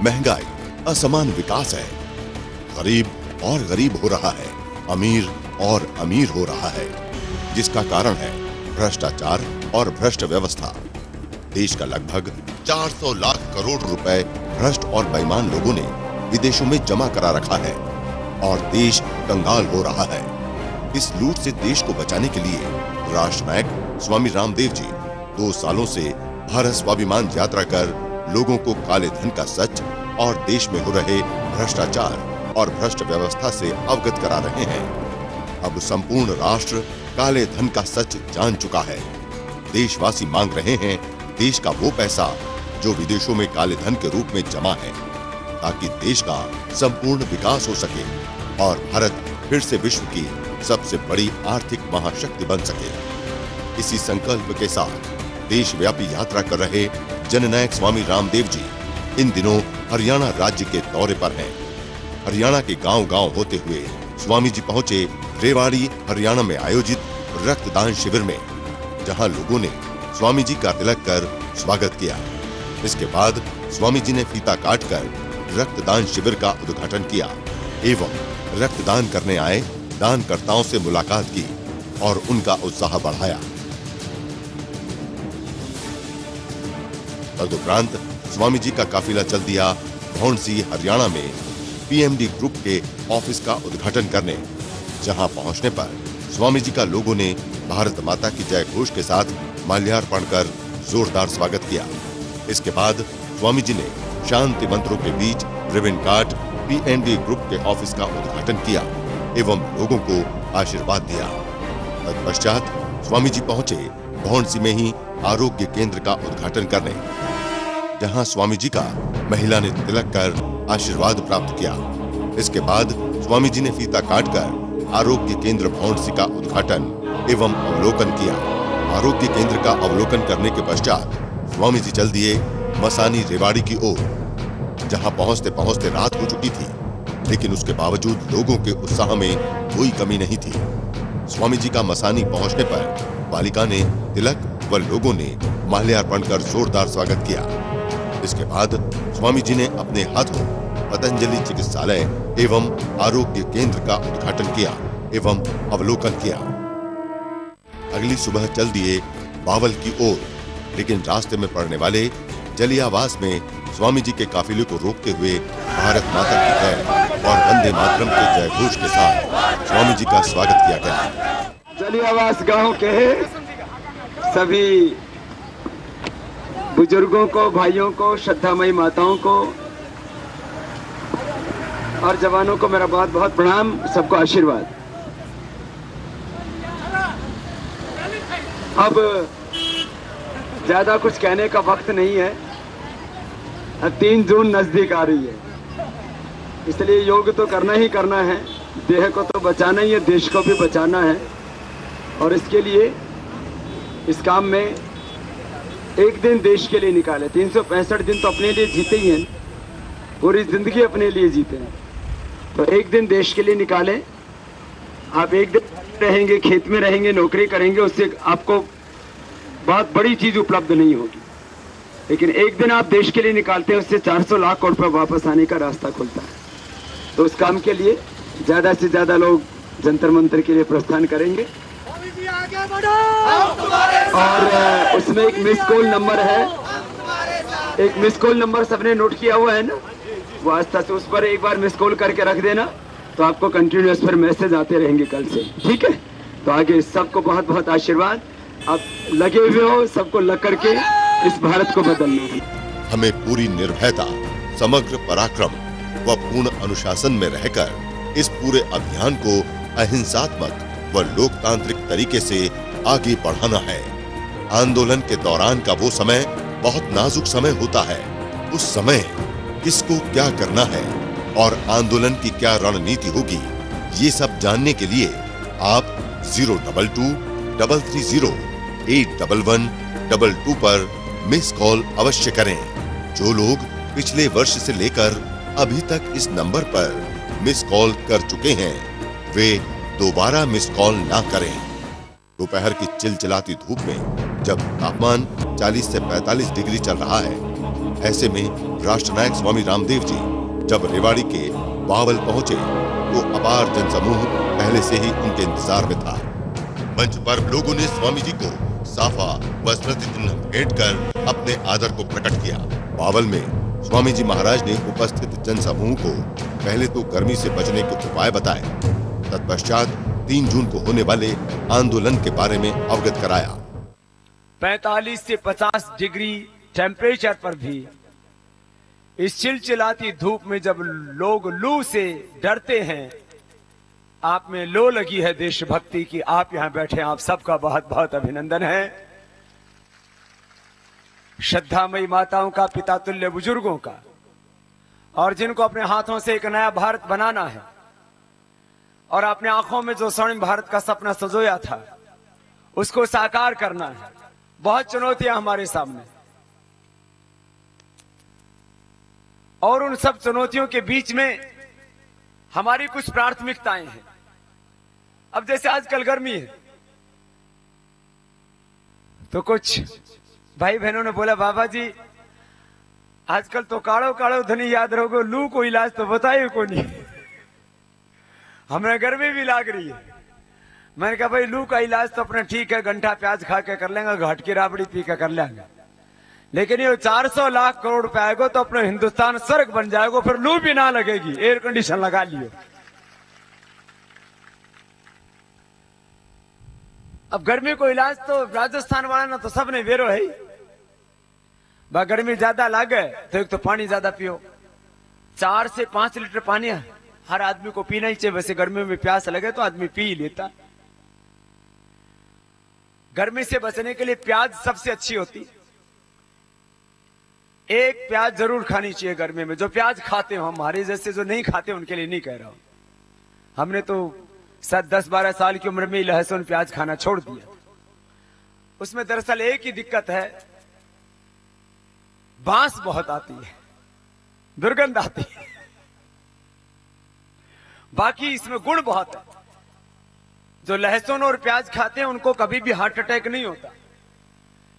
महंगाई, असमान विकास है। गरीब और गरीब हो रहा है, अमीर और अमीर हो रहा है, जिसका कारण है भ्रष्टाचार और भ्रष्ट व्यवस्था। देश का लगभग 400 लाख करोड़ रुपए भ्रष्ट और बेईमान लोगों ने विदेशों में जमा करा रखा है और देश कंगाल हो रहा है। इस लूट से देश को बचाने के लिए राष्ट्रनायक स्वामी रामदेव जी 2 सालों से भारत स्वाभिमान यात्रा कर लोगों को काले धन का सच और देश में हो रहे भ्रष्टाचार और भ्रष्ट व्यवस्था से अवगत करा रहे हैं। अब संपूर्ण राष्ट्र काले धन का सच जान चुका है। देशवासी मांग रहे हैं देश का वो पैसा जो विदेशों में काले धन के रूप में जमा है, ताकि देश का संपूर्ण विकास हो सके और भारत फिर से विश्व की सबसे बड़ी आर्थिक महाशक्ति बन सके। इसी संकल्प के साथ देशव्यापी यात्रा कर रहे जननायक स्वामी रामदेव जी इन दिनों हरियाणा राज्य के दौरे पर हैं। हरियाणा के गांव-गांव होते हुए स्वामी जी पहुंचे रेवाड़ी, हरियाणा में आयोजित रक्तदान शिविर में, जहां लोगों ने स्वामी जी का तिलक कर स्वागत किया। इसके बाद स्वामी जी ने फीता काटकर रक्तदान शिविर का उद्घाटन किया एवं रक्तदान करने आए दानकर्ताओं से मुलाकात की और उनका उत्साह बढ़ाया। तदुपरांत स्वामी जी का काफिला चल दिया भौंडसी, हरियाणा में पीएमडी ग्रुप के ऑफिस का उद्घाटन करने, जहां पहुंचने पर स्वामी जी का लोगों ने भारत माता की जय घोष के साथ माल्यार्पण कर जोरदार स्वागत किया। इसके बाद स्वामी जी ने शांति मंत्रों के बीच रिबन काट पीएनडी ग्रुप के ऑफिस का उद्घाटन किया एवं लोगों को आशीर्वाद दिया। तत्पश्चात स्वामी जी पहुंचे भौंडसी में ही आरोग्य केंद्र का उद्घाटन करने, जहां स्वामी जी का महिला ने तिलक कर आशीर्वाद प्राप्त किया। इसके बाद स्वामी जी ने फीता काटकर आरोग्य केंद्र भौंडसी का उद्घाटन एवं अवलोकन किया। आरोग्य केंद्र का अवलोकन करने के पश्चात स्वामी जी चल दिए मसानी, रेवाड़ी की ओर, जहां पहुंचते पहुंचते रात हो चुकी थी, लेकिन उसके बावजूद लोगों के उत्साह में कोई कमी नहीं थी। स्वामी जी का मसानी पहुंचने पर बालिका ने तिलक व लोगों ने माल्यार्पण कर जोरदार स्वागत किया। इसके बाद स्वामी जी ने अपने हाथों पतंजलि चिकित्सालय एवं आरोग्य केंद्र का उद्घाटन किया एवं अवलोकन किया। अगली सुबह चल दिए बावल की ओर, लेकिन रास्ते में पड़ने वाले जलियावास में स्वामी जी के काफिले को रोकते हुए भारत माता की जय और वंदे मातरम के जय घोष के साथ स्वामी जी का स्वागत किया गया। जलियावास गांव के सभी बुजुर्गों को, भाइयों को, श्रद्धामयी माताओं को और जवानों को मेरा बहुत बहुत प्रणाम, सबको आशीर्वाद। अब ज्यादा कुछ कहने का वक्त नहीं है। 3 जून नजदीक आ रही है, इसलिए योग तो करना ही करना है। देह को तो बचाना ही है, देश को भी बचाना है। और इसके लिए इस काम में एक दिन देश के लिए निकाले। 365 दिन तो अपने लिए जीते ही हैं, पूरी जिंदगी अपने लिए जीते हैं, तो एक दिन देश के लिए निकालें। आप एक दिन रहेंगे, खेत में रहेंगे, नौकरी करेंगे, उससे आपको बहुत बड़ी चीज उपलब्ध नहीं होगी, लेकिन एक दिन आप देश के लिए निकालते हैं, उससे 400 लाख करोड़ रुपए वापस आने का रास्ता खुलता है। तो उस काम के लिए ज्यादा से ज्यादा लोग जंतर मंतर के लिए प्रस्थान करेंगे। और उसमें एक मिस कॉल नंबर है, एक मिस कॉल नंबर सबने नोट किया हुआ है ना, वो आस्था से उस पर एक बार मिस कॉल करके रख देना, तो आपको कंटिन्यूअस पर मैसेज आते रहेंगे कल से, ठीक है। तो आगे सबको बहुत बहुत आशीर्वाद। आप लगे हुए हो, सबको लग करके इस भारत को बदलना है। हमें पूरी निर्भयता, समग्र पराक्रम व पूर्ण अनुशासन में रहकर इस पूरे अभियान को अहिंसात्मक व लोकतांत्रिक तरीके से आगे बढ़ाना है। आंदोलन के दौरान का वो समय बहुत नाजुक समय होता है। उस समय किसको क्या करना है और आंदोलन की क्या रणनीति होगी, ये सब जानने के लिए आप 022-330-811-22 पर मिस कॉल अवश्य करें। जो लोग पिछले वर्ष से लेकर अभी तक इस नंबर पर मिस कॉल कर चुके हैं, वे दोबारा मिस कॉल ना करें। दोपहर की चिलचिलाती धूप में जब तापमान 40 से 45 डिग्री चल रहा है, ऐसे में राष्ट्रनायक स्वामी रामदेव जी जब रेवाड़ी के बावल पहुंचे तो अपार जनसमूह पहले से ही उनके इंतजार में था। मंच पर लोगों ने स्वामी जी को साफा व स्मृति चिन्ह भेंट कर अपने आदर को प्रकट किया। बावल में स्वामी जी महाराज ने उपस्थित जनसमूह को पहले तो गर्मी से बचने के उपाय बताए, तत्पश्चात 3 जून को होने वाले आंदोलन के बारे में अवगत कराया। 45 से 50 डिग्री टेम्परेचर पर भी इस चिलचिलाती धूप में जब लोग लू से डरते हैं, आप में लो लगी है देशभक्ति की। आप यहां बैठे, आप सबका बहुत बहुत अभिनंदन है। श्रद्धामयी माताओं का, पिता तुल्य बुजुर्गों का, और जिनको अपने हाथों से एक नया भारत बनाना है और अपने आंखों में जो स्वर्णिम भारत का सपना सजोया था उसको साकार करना है। बहुत चुनौतियां हमारे सामने, और उन सब चुनौतियों के बीच में हमारी कुछ प्राथमिकताएं हैं। अब जैसे आजकल गर्मी है तो कुछ भाई बहनों ने बोला, बाबा जी आजकल तो काड़ो काड़ो धनी याद रहोगे, लू को इलाज तो बताइए को नहीं। हमें गर्मी भी लाग रही है। मैंने कहा भाई लू का इलाज तो अपना ठीक है, घंटा प्याज खा के कर लेंगे, घाट की राबड़ी पी के कर लेंगे, लेकिन ये 400 लाख करोड़ रुपए आएगा तो अपना हिंदुस्तान स्वर्ग बन जाएगा, फिर लू भी ना लगेगी, एयर कंडीशन लगा लियो। अब गर्मी को इलाज तो राजस्थान वाला ना तो सबने वेरो है। गर्मी ज्यादा लागे तो एक तो पानी ज्यादा पियो, 4 से 5 लीटर पानी हर आदमी को पीना ही चाहिए। वैसे गर्मी में प्यास लगे तो आदमी पी लेता। गर्मी से बचने के लिए प्याज सबसे अच्छी होती। एक प्याज जरूर खानी चाहिए गर्मी में। जो प्याज खाते हो, हमारे जैसे जो नहीं खाते उनके लिए नहीं कह रहा हूं, हमने तो 10-12 साल की उम्र में लहसुन प्याज खाना छोड़ दिया। उसमें दरअसल एक ही दिक्कत है, बांस बहुत आती है, दुर्गंध आती है। बाकी इसमें गुण बहुत है। जो लहसुन और प्याज खाते हैं उनको कभी भी हार्ट अटैक नहीं होता।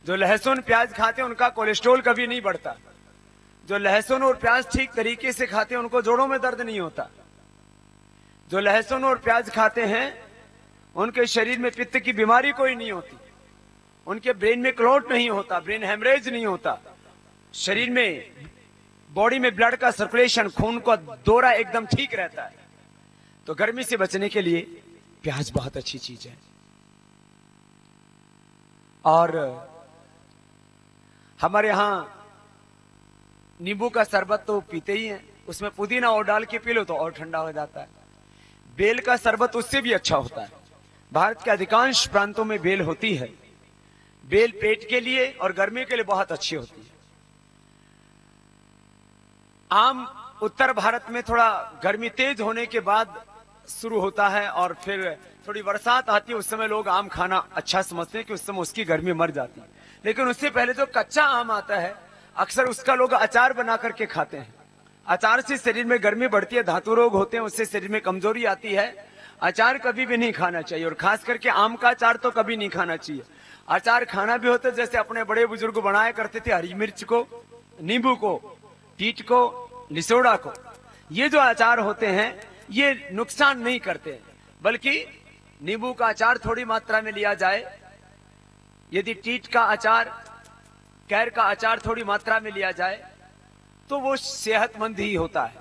जो लहसुन प्याज खाते हैं उनका कोलेस्ट्रॉल कभी नहीं बढ़ता। जो लहसुन और प्याज ठीक तरीके से खाते हैं उनको जोड़ों में दर्द नहीं होता। जो लहसुन और प्याज खाते हैं उनके शरीर में पित्त की बीमारी कोई नहीं होती, उनके ब्रेन में क्लॉट नहीं होता, ब्रेन हेमरेज नहीं होता, शरीर में बॉडी में ब्लड का सर्कुलेशन, खून का दौरा एकदम ठीक रहता है। तो गर्मी से बचने के लिए प्याज बहुत अच्छी चीज है। और हमारे यहां नींबू का शरबत तो पीते ही हैं, उसमें पुदीना और डाल के पी लो तो और ठंडा हो जाता है। बेल का शरबत उससे भी अच्छा होता है। भारत के अधिकांश प्रांतों में बेल होती है। बेल पेट के लिए और गर्मी के लिए बहुत अच्छी होती है। आम उत्तर भारत में थोड़ा गर्मी तेज होने के बाद शुरू होता है और फिर थोड़ी बरसात आती है, उस समय लोग आम खाना अच्छा समझते हैं कि उस समय उसकी गर्मी मर जाती है। लेकिन उससे पहले जो कच्चा आम आता है अक्सर उसका लोग अचार बना करके खाते हैं। अचार से शरीर में गर्मी बढ़ती है, धातु रोग होते हैं, उससे शरीर में कमजोरी आती है। अचार कभी भी नहीं खाना चाहिए, और खास करके आम का अचार तो कभी नहीं खाना चाहिए। अचार खाना भी होता है जैसे अपने बड़े बुजुर्ग बनाया करते थे, हरी मिर्च को, नींबू को, टीट को, लिसोड़ा को। ये जो अचार होते हैं ये नुकसान नहीं करते, बल्कि नींबू का अचार थोड़ी मात्रा में लिया जाए, यदि टीट का अचार, कैर का अचार थोड़ी मात्रा में लिया जाए तो वो सेहतमंद ही होता है।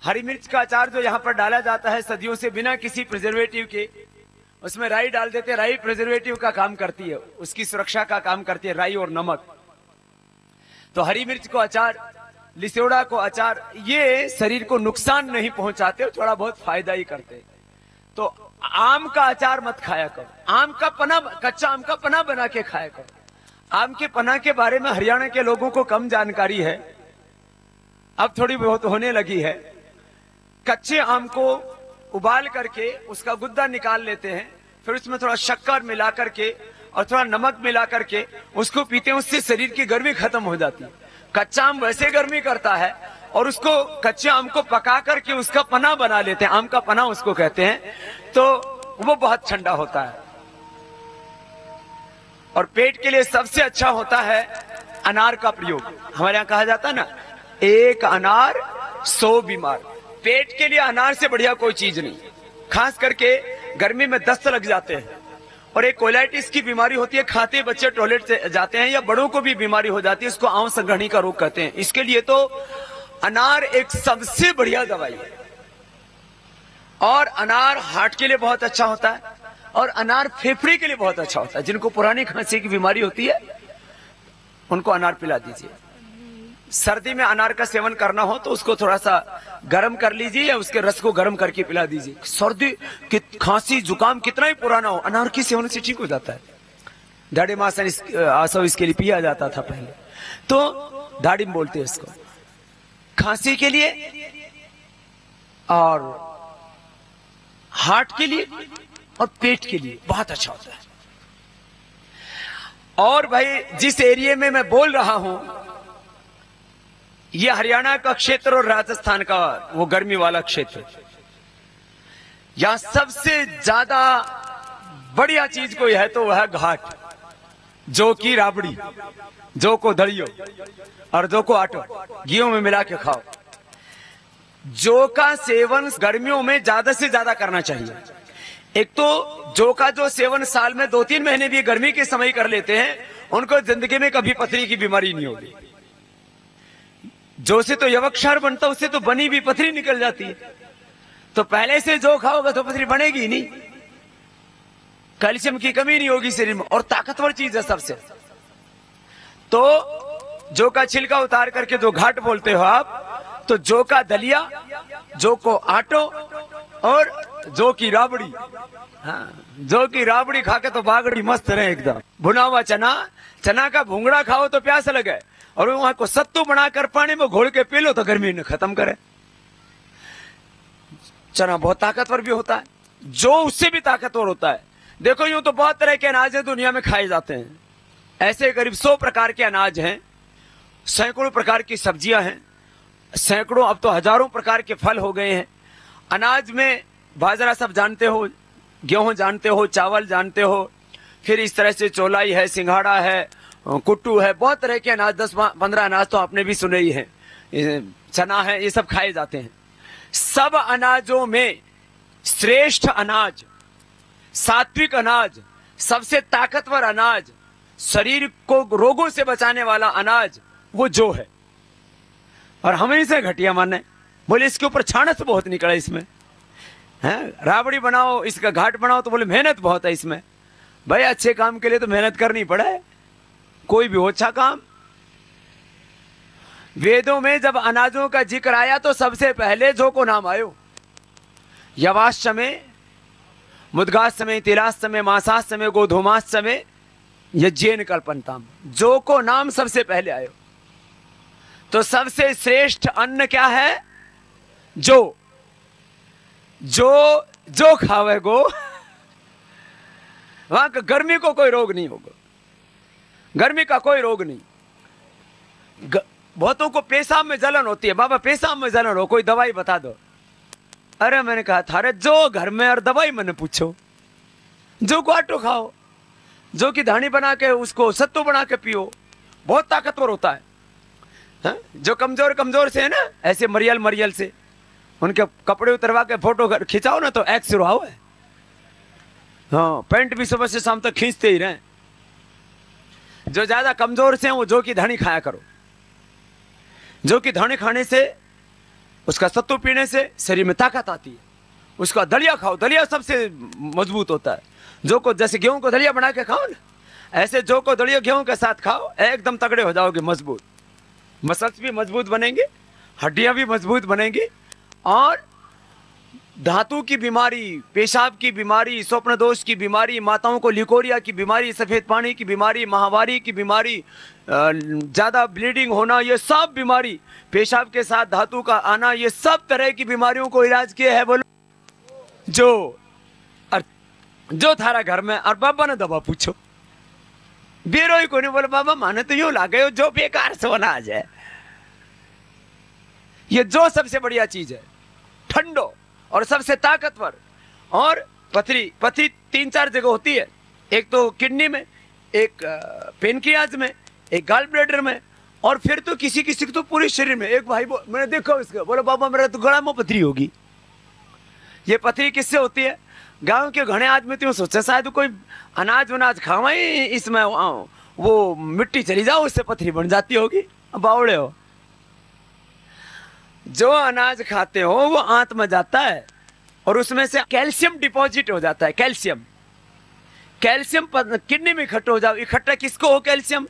हरी मिर्च का अचार जो यहाँ पर डाला जाता है सदियों से बिना किसी प्रिजर्वेटिव के, उसमें राई डाल देते। राई प्रिजर्वेटिव का काम करती है, उसकी सुरक्षा का काम करती है, राई और नमक। तो हरी मिर्च को अचार, लिसोड़ा को अचार, ये शरीर को नुकसान नहीं पहुंचाते, थोड़ा बहुत फायदा ही करते। तो आम का अचार मत खाया करो, आम का पना, कच्चा आम का पना बना के खाया करो। आम के पना के बारे में हरियाणा के लोगों को कम जानकारी है, अब थोड़ी बहुत होने लगी है। कच्चे आम को उबाल करके उसका गुद्दा निकाल लेते हैं, फिर उसमें थोड़ा शक्कर मिला करके और थोड़ा नमक मिला करके उसको पीते हैं, उससे शरीर की गर्मी खत्म हो जाती है। कच्चा आम वैसे गर्मी करता है, और उसको कच्चे आम को पका करके उसका पना बना लेते हैं, आम का पना उसको कहते हैं, तो वो बहुत ठंडा होता है। और पेट के लिए सबसे अच्छा होता है अनार का प्रयोग। हमारे यहाँ कहा जाता है ना, एक अनार 100 बीमार। पेट के लिए अनार से बढ़िया कोई चीज नहीं। खास करके गर्मी में दस्त लग जाते हैं और एक कोलाइटिस की बीमारी होती है, खाते बच्चे टॉयलेट से जाते हैं, या बड़ों को भी बीमारी हो जाती है, इसको आंव संघनी का रोग कहते हैं। इसके लिए तो अनार एक सबसे बढ़िया दवाई है। और अनार हार्ट के लिए बहुत अच्छा होता है और अनार फेफड़े के लिए बहुत अच्छा होता है। जिनको पुरानी खांसी की बीमारी होती है उनको अनार पिला दीजिए। सर्दी में अनार का सेवन करना हो तो उसको थोड़ा सा गर्म कर लीजिए या उसके रस को गर्म करके पिला दीजिए। सर्दी की खांसी जुकाम कितना ही पुराना हो, अनार के सेवन से ठीक हो जाता है। दाढ़ी मासन आसव इसके लिए पिया जाता था पहले, तो दाढ़ी बोलते हैं इसको। खांसी के लिए और हार्ट के लिए और पेट के लिए बहुत अच्छा होता है। और भाई जिस एरिया में मैं बोल रहा हूं, यह हरियाणा का क्षेत्र और राजस्थान का वो गर्मी वाला क्षेत्र, यहां सबसे ज्यादा बढ़िया चीज कोई है तो वह है घाट। जो की राबड़ी, जो को दलियो और जो को आटो, गेहूं में मिला के खाओ। जौ का सेवन गर्मियों में ज्यादा से ज्यादा करना चाहिए। एक तो जौ का जो सेवन साल में 2-3 महीने भी गर्मी के समय कर लेते हैं, उनको जिंदगी में कभी पथरी की बीमारी नहीं होगी। जौ से तो यवक्षार बनता, उससे तो बनी भी पथरी निकल जाती है। तो पहले से जौ खाओगे तो पथरी बनेगी नहीं, कैल्शियम की कमी नहीं होगी शरीर में, और ताकतवर चीज है सबसे। तो जौ का छिलका उतार करके जो घाट बोलते हो आप, तो जौ का दलिया, जौ को आटो और जौ की राबड़ी। हाँ, जौ की राबड़ी खा के तो बागड़ी मस्त रहे एकदम। भुना हुआ चना, चना का भूंगड़ा खाओ तो प्यास लगे, और वहां को सत्तू बनाकर पानी में घोल के पी लो तो गर्मी ने खत्म करे। चना बहुत ताकतवर भी होता है, जौ उससे भी ताकतवर होता है। देखो यूं तो बहुत तरह के अनाज है दुनिया में खाए जाते हैं, ऐसे करीब 100 प्रकार के अनाज हैं, सैकड़ों प्रकार की सब्जियां हैं, सैकड़ों अब तो हजारों प्रकार के फल हो गए हैं। अनाज में बाजरा सब जानते हो, गेहूं जानते हो, चावल जानते हो, फिर इस तरह से चौलाई है, सिंघाड़ा है, कुट्टू है, बहुत तरह के अनाज, 10-15 अनाज तो आपने भी सुने ही हैं। चना है, ये सब खाए जाते हैं। सब अनाजों में श्रेष्ठ अनाज, सात्विक अनाज, सबसे ताकतवर अनाज, शरीर को रोगों से बचाने वाला अनाज वो जौ है। और हम इसे घटिया माने, बोले इसके ऊपर छानस बहुत निकला इसमें है। राबड़ी बनाओ, इसका घाट बनाओ, तो बोले मेहनत बहुत है इसमें। भाई अच्छे काम के लिए तो मेहनत करनी पड़े, कोई भी हो अच्छा काम। वेदों में जब अनाजों का जिक्र आया तो सबसे पहले जौ को नाम आयो। यवाश्चमे, मुद्गाश्चमे, तिलाश्चमे, मासाश्चमे, गोधूमाश्चमे, यज्ञेन कल्पन्ताम। जौ को नाम सबसे पहले आयो। तो सबसे श्रेष्ठ अन्न क्या है? जौ। जो खावे गो, वहां गर्मी को कोई रोग नहीं होगा, गर्मी का कोई रोग नहीं। बहुतों को पेशाब में जलन होती है, बाबा पेशाब में जलन हो, कोई दवाई बता दो। अरे मैंने कहा था, अरे जो घर में और दवाई मैंने पूछो। जो को आटो खाओ, जो की धानी बना के उसको सत्तू बना के पियो, बहुत ताकतवर होता है। हा? जो कमजोर से है ना, ऐसे मरियल से उनके कपड़े उतरवा के फोटो खिंचाओ ना तो एक्स रुआओ है। हाँ, पैंट भी सुबह से शाम तक खींचते ही रहे। जो ज्यादा कमजोर से हैं वो जौ की धानी खाया करो। जौ की धानी खाने से, उसका सत्तू पीने से शरीर में ताकत आती है। उसका दलिया खाओ, दलिया सबसे मजबूत होता है। जौ को जैसे गेहूं को दलिया बना के खाओ ना, ऐसे जौ को दलिया गेहूं के साथ खाओ, एकदम तगड़े हो जाओगे, मजबूत। मसल्स भी मजबूत बनेंगे, हड्डियां भी मजबूत बनेंगी, और धातु की बीमारी, पेशाब की बीमारी, स्वप्न दोष की बीमारी, माताओं को लिकोरिया की बीमारी, सफेद पानी की बीमारी, माहवारी की बीमारी, ज्यादा ब्लीडिंग होना, ये सब बीमारी, पेशाब के साथ धातु का आना, ये सब तरह की बीमारियों को इलाज किया है। बोलो जो थारा घर में। और बाबा ने दवा पूछो, बेरोई को नहीं। बोले बाबा माने तो यूं लागे जो बेकार से अनाज है। ये जो सबसे बढ़िया चीज है, ठंडो और सबसे ताकतवर। और पथरी 3-4 जगह होती है, एक तो किडनी में, एक पेनक्रियाज में, एक गॉल ब्लैडर में, और फिर तो किसी किसी को तो पूरे शरीर में। एक भाई मैंने देखा उसका, बोला बाबा मेरा तो गला में पथरी होगी। ये पथरी किससे होती है? गांव के घने आदमी तो सोचा शायद कोई अनाज वनाज खावा ही इसमें वो मिट्टी चली जाओ उससे पथरी बन जाती होगी। बावड़े हो, जो अनाज खाते हो वो आंत में जाता है और उसमें से कैल्शियम डिपॉजिट हो जाता है। कैल्शियम किडनी में इकट्ठा हो जाओ। इकट्ठा किसको हो? कैल्शियम।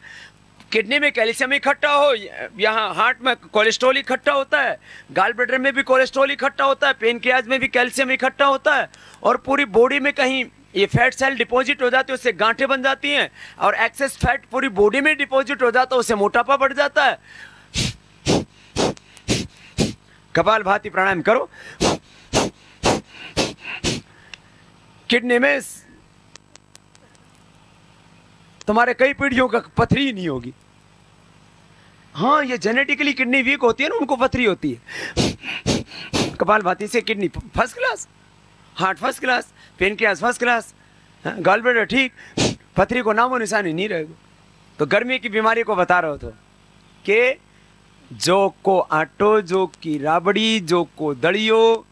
किडनी में कैल्शियम इकट्ठा हो, यहाँ हार्ट में कोलेस्ट्रॉल इकट्ठा होता है, गॉल ब्लैडर में भी कोलेस्ट्रॉल इकट्ठा होता है, पेनक्रियाज में भी कैल्शियम इकट्ठा होता है, और पूरी बॉडी में कहीं ये फैट सेल डिपॉजिट हो जाती है, उससे गांठें बन जाती हैं, और एक्सेस फैट पूरी बॉडी में डिपॉजिट हो जाता है, उससे मोटापा बढ़ जाता है। कपालभाति प्राणायाम करो, किडनी में तुम्हारे कई पीढ़ियों का पथरी ही नहीं होगी। हाँ, ये जेनेटिकली किडनी वीक होती है ना, उनको पथरी होती है। कपालभाति से kidney first class, heart first class, pancreas first class, gall bladder ठीक, पथरी को नामो निशानी नहीं रहेगा। तो गर्मी की बीमारी को बता रहा था कि जो को आटो, जो की राबड़ी, जो को दड़ियो,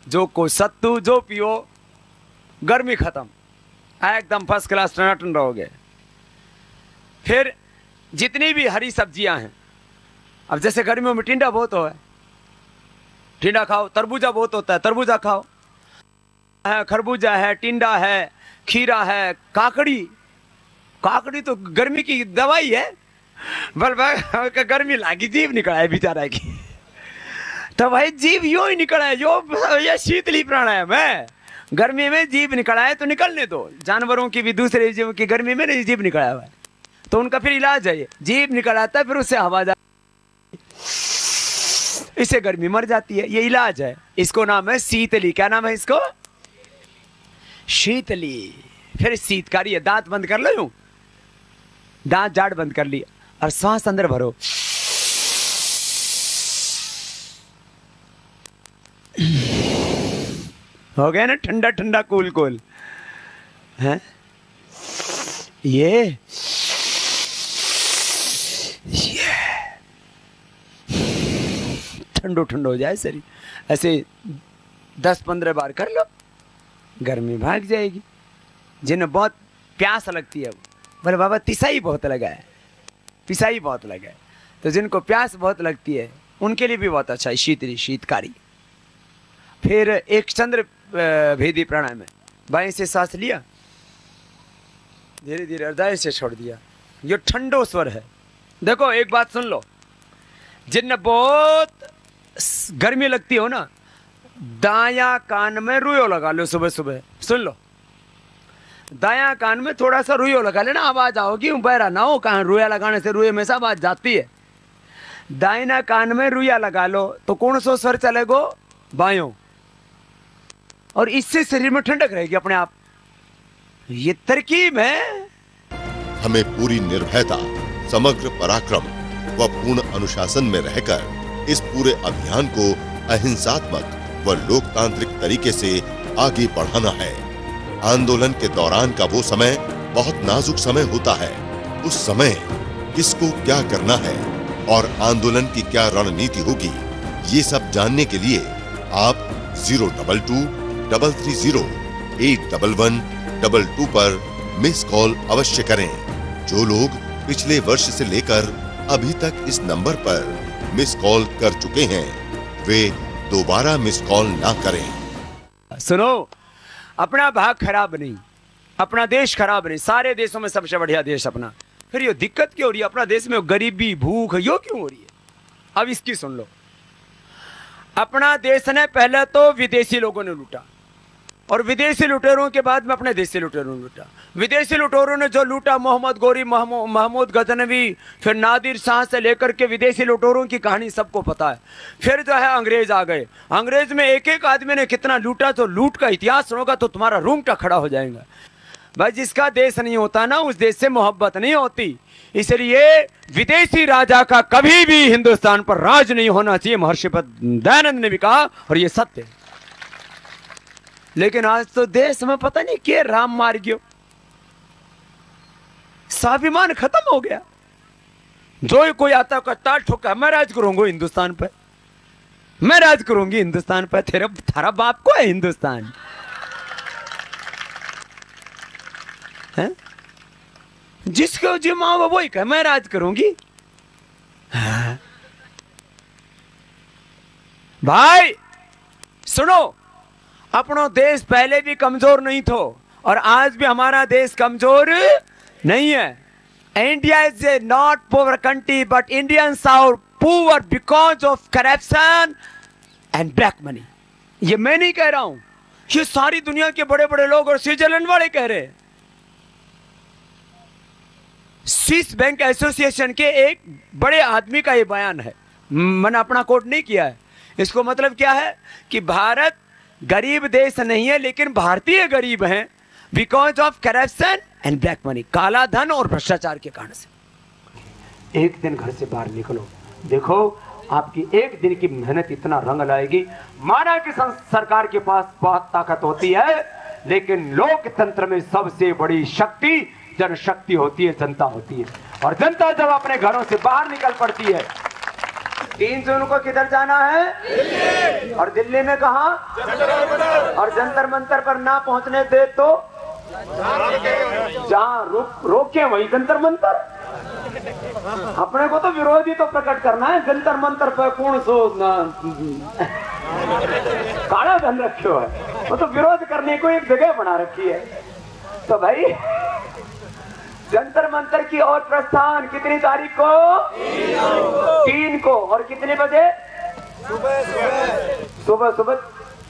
जो को सत्तू, जो पियो, गर्मी खत्म, एकदम फर्स्ट क्लास टनाटन रहोगे। फिर जितनी भी हरी सब्जियां हैं, अब जैसे गर्मियों में टिंडा बहुत हो है, टिंडा खाओ। तरबूजा बहुत होता है, तरबूजा खाओ। खरबूजा है, टिंडा है, खीरा है, काकड़ी तो गर्मी की दवाई है। बल गर्मी लागी, जीव निकला है बेचारा की। तो भाई जीव यो ही निकला है, ये शीतली प्राणायाम है। गर्मी में जीव निकला है तो निकलने दो। जानवरों की भी, दूसरे जीवों की गर्मी में नहीं जीव निकला हुआ है, तो उनका फिर इलाज है। जीव निकल आता है, फिर उससे हवा जाती, इससे गर्मी मर जाती है। ये इलाज है, इसको नाम है शीतली। क्या नाम है इसको? शीतली। फिर शीतकारी है। दांत बंद कर लो, यूं दांत जाड़ बंद कर लिया और सांस अंदर भरो। हो गया ना ठंडा ठंडा कूल कूल है। ये ठंडो ठंडो हो जाए शरीर, ऐसे 10-15 बार कर लो, गर्मी भाग जाएगी। जिन्हें बहुत प्यास लगती है, बोले बाबा तिसाई बहुत लगा है, पिसाई बहुत लगा है, तो जिनको प्यास बहुत लगती है उनके लिए भी बहुत अच्छा है शीतली, शीतकारी। फिर एक चंद्र भेदी प्राणायाम है। बाएं से सांस लिया, धीरे धीरे हृदय से छोड़ दिया। ये ठंडो स्वर है। देखो एक बात सुन लो, जिन्हें बहुत गर्मी लगती हो ना, दाया कान में रुयो लगा लो। सुबह सुबह सुन लो, दाया कान में थोड़ा सा रुयो लगा लेना, आवाज आओगी। बहरा ना हो, कहाँ रुया लगाने से रुए में से आवाज जाती है। दाहिना कान में रुया लगा लो तो कौन सा स्वर चलेगो? बायों। और इससे शरीर में ठंडक रहेगी अपने आप। ये तरकीब है। हमें पूरी निर्भयता, समग्र पराक्रम व पूर्ण अनुशासन में रहकर इस पूरे अभियान को अहिंसात्मक व लोकतांत्रिक तरीके से आगे बढ़ाना है। आंदोलन के दौरान का वो समय बहुत नाजुक समय होता है। उस समय किसको क्या करना है और आंदोलन की क्या रणनीति होगी, ये सब जानने के लिए आप 022-330-811-22 पर मिस कॉल अवश्य करें। जो लोग पिछले वर्ष से लेकर अभी तक इस नंबर पर मिस कॉल कर चुके हैं, वे दोबारा मिस कॉल ना करें। सुनो, अपना भाग खराब नहीं, अपना देश खराब नहीं। सारे देशों में सबसे बढ़िया देश अपना। फिर ये दिक्कत क्यों हो रही है? अपना देश में गरीबी, भूख यो क्यों हो रही है? अब इसकी सुन लो। अपना देश ने पहले तो विदेशी लोगों ने लूटा, और विदेशी लुटेरों के बाद में अपने देशी लुटेरों ने लूटा। विदेशी लुटेरों ने जो लूटा, मोहम्मद गोरी, महमूद गजनवी, फिर नादिर शाह से लेकर के विदेशी लुटेरों की कहानी सबको पता है। फिर जो है अंग्रेज आ गए। अंग्रेज में एक एक आदमी ने कितना लूटा, तो लूट का इतिहास सुनोगा तो तुम्हारा रूंगटा खड़ा हो जाएगा। भाई जिसका देश नहीं होता ना, उस देश से मोहब्बत नहीं होती। इसलिए विदेशी राजा का कभी भी हिंदुस्तान पर राज नहीं होना चाहिए। महर्षि दयानंद ने भी कहा, और ये सत्य है। लेकिन आज तो देश में पता नहीं क्या राम मार गयो, स्वाभिमान खत्म हो गया। जो कोई आता है कहता ठोका, मैं राज करूंगा हिंदुस्तान पे, मैं राज करूंगी हिंदुस्तान पे। तेरा थारा बाप को है हिंदुस्तान है? जिसको जो माँ वो वही कहे मैं राज करूंगी। हाँ? भाई सुनो, अपना देश पहले भी कमजोर नहीं था और आज भी हमारा देश कमजोर नहीं है। India is a not poor country but Indians are poor because of corruption and black money. ये मैं नहीं कह रहा हूं, ये सारी दुनिया के बड़े बड़े लोग और स्विट्जरलैंड वाले कह रहे हैं। स्विस बैंक एसोसिएशन के एक बड़े आदमी का ये बयान है, मैंने अपना कोट नहीं किया है। इसको मतलब क्या है कि भारत गरीब देश नहीं है लेकिन भारतीय गरीब हैं because of corruption and black money, काला धन और भ्रष्टाचार के कारण से। एक दिन घर से बाहर निकलो, देखो आपकी एक दिन की मेहनत इतना रंग लाएगी। माना कि सरकार के पास बहुत ताकत होती है लेकिन लोकतंत्र में सबसे बड़ी शक्ति जनशक्ति होती है, जनता होती है। और जनता जब अपने घरों से बाहर निकल पड़ती है, 3 जून को किधर जाना है? दिल्ली। और दिल्ली में कहा? और जंतर मंतर पर ना पहुंचने दे तो जहां रोके वही जंतर मंतर। अपने को तो विरोधी तो प्रकट करना है, जंतर मंतर पर कौन सो काला धन रखे है, वो तो विरोध करने को एक जगह बना रखी है। तो भाई जंतर मंतर की ओर प्रस्थान कितनी तारीख को? 3 को। और कितने बजे? सुबह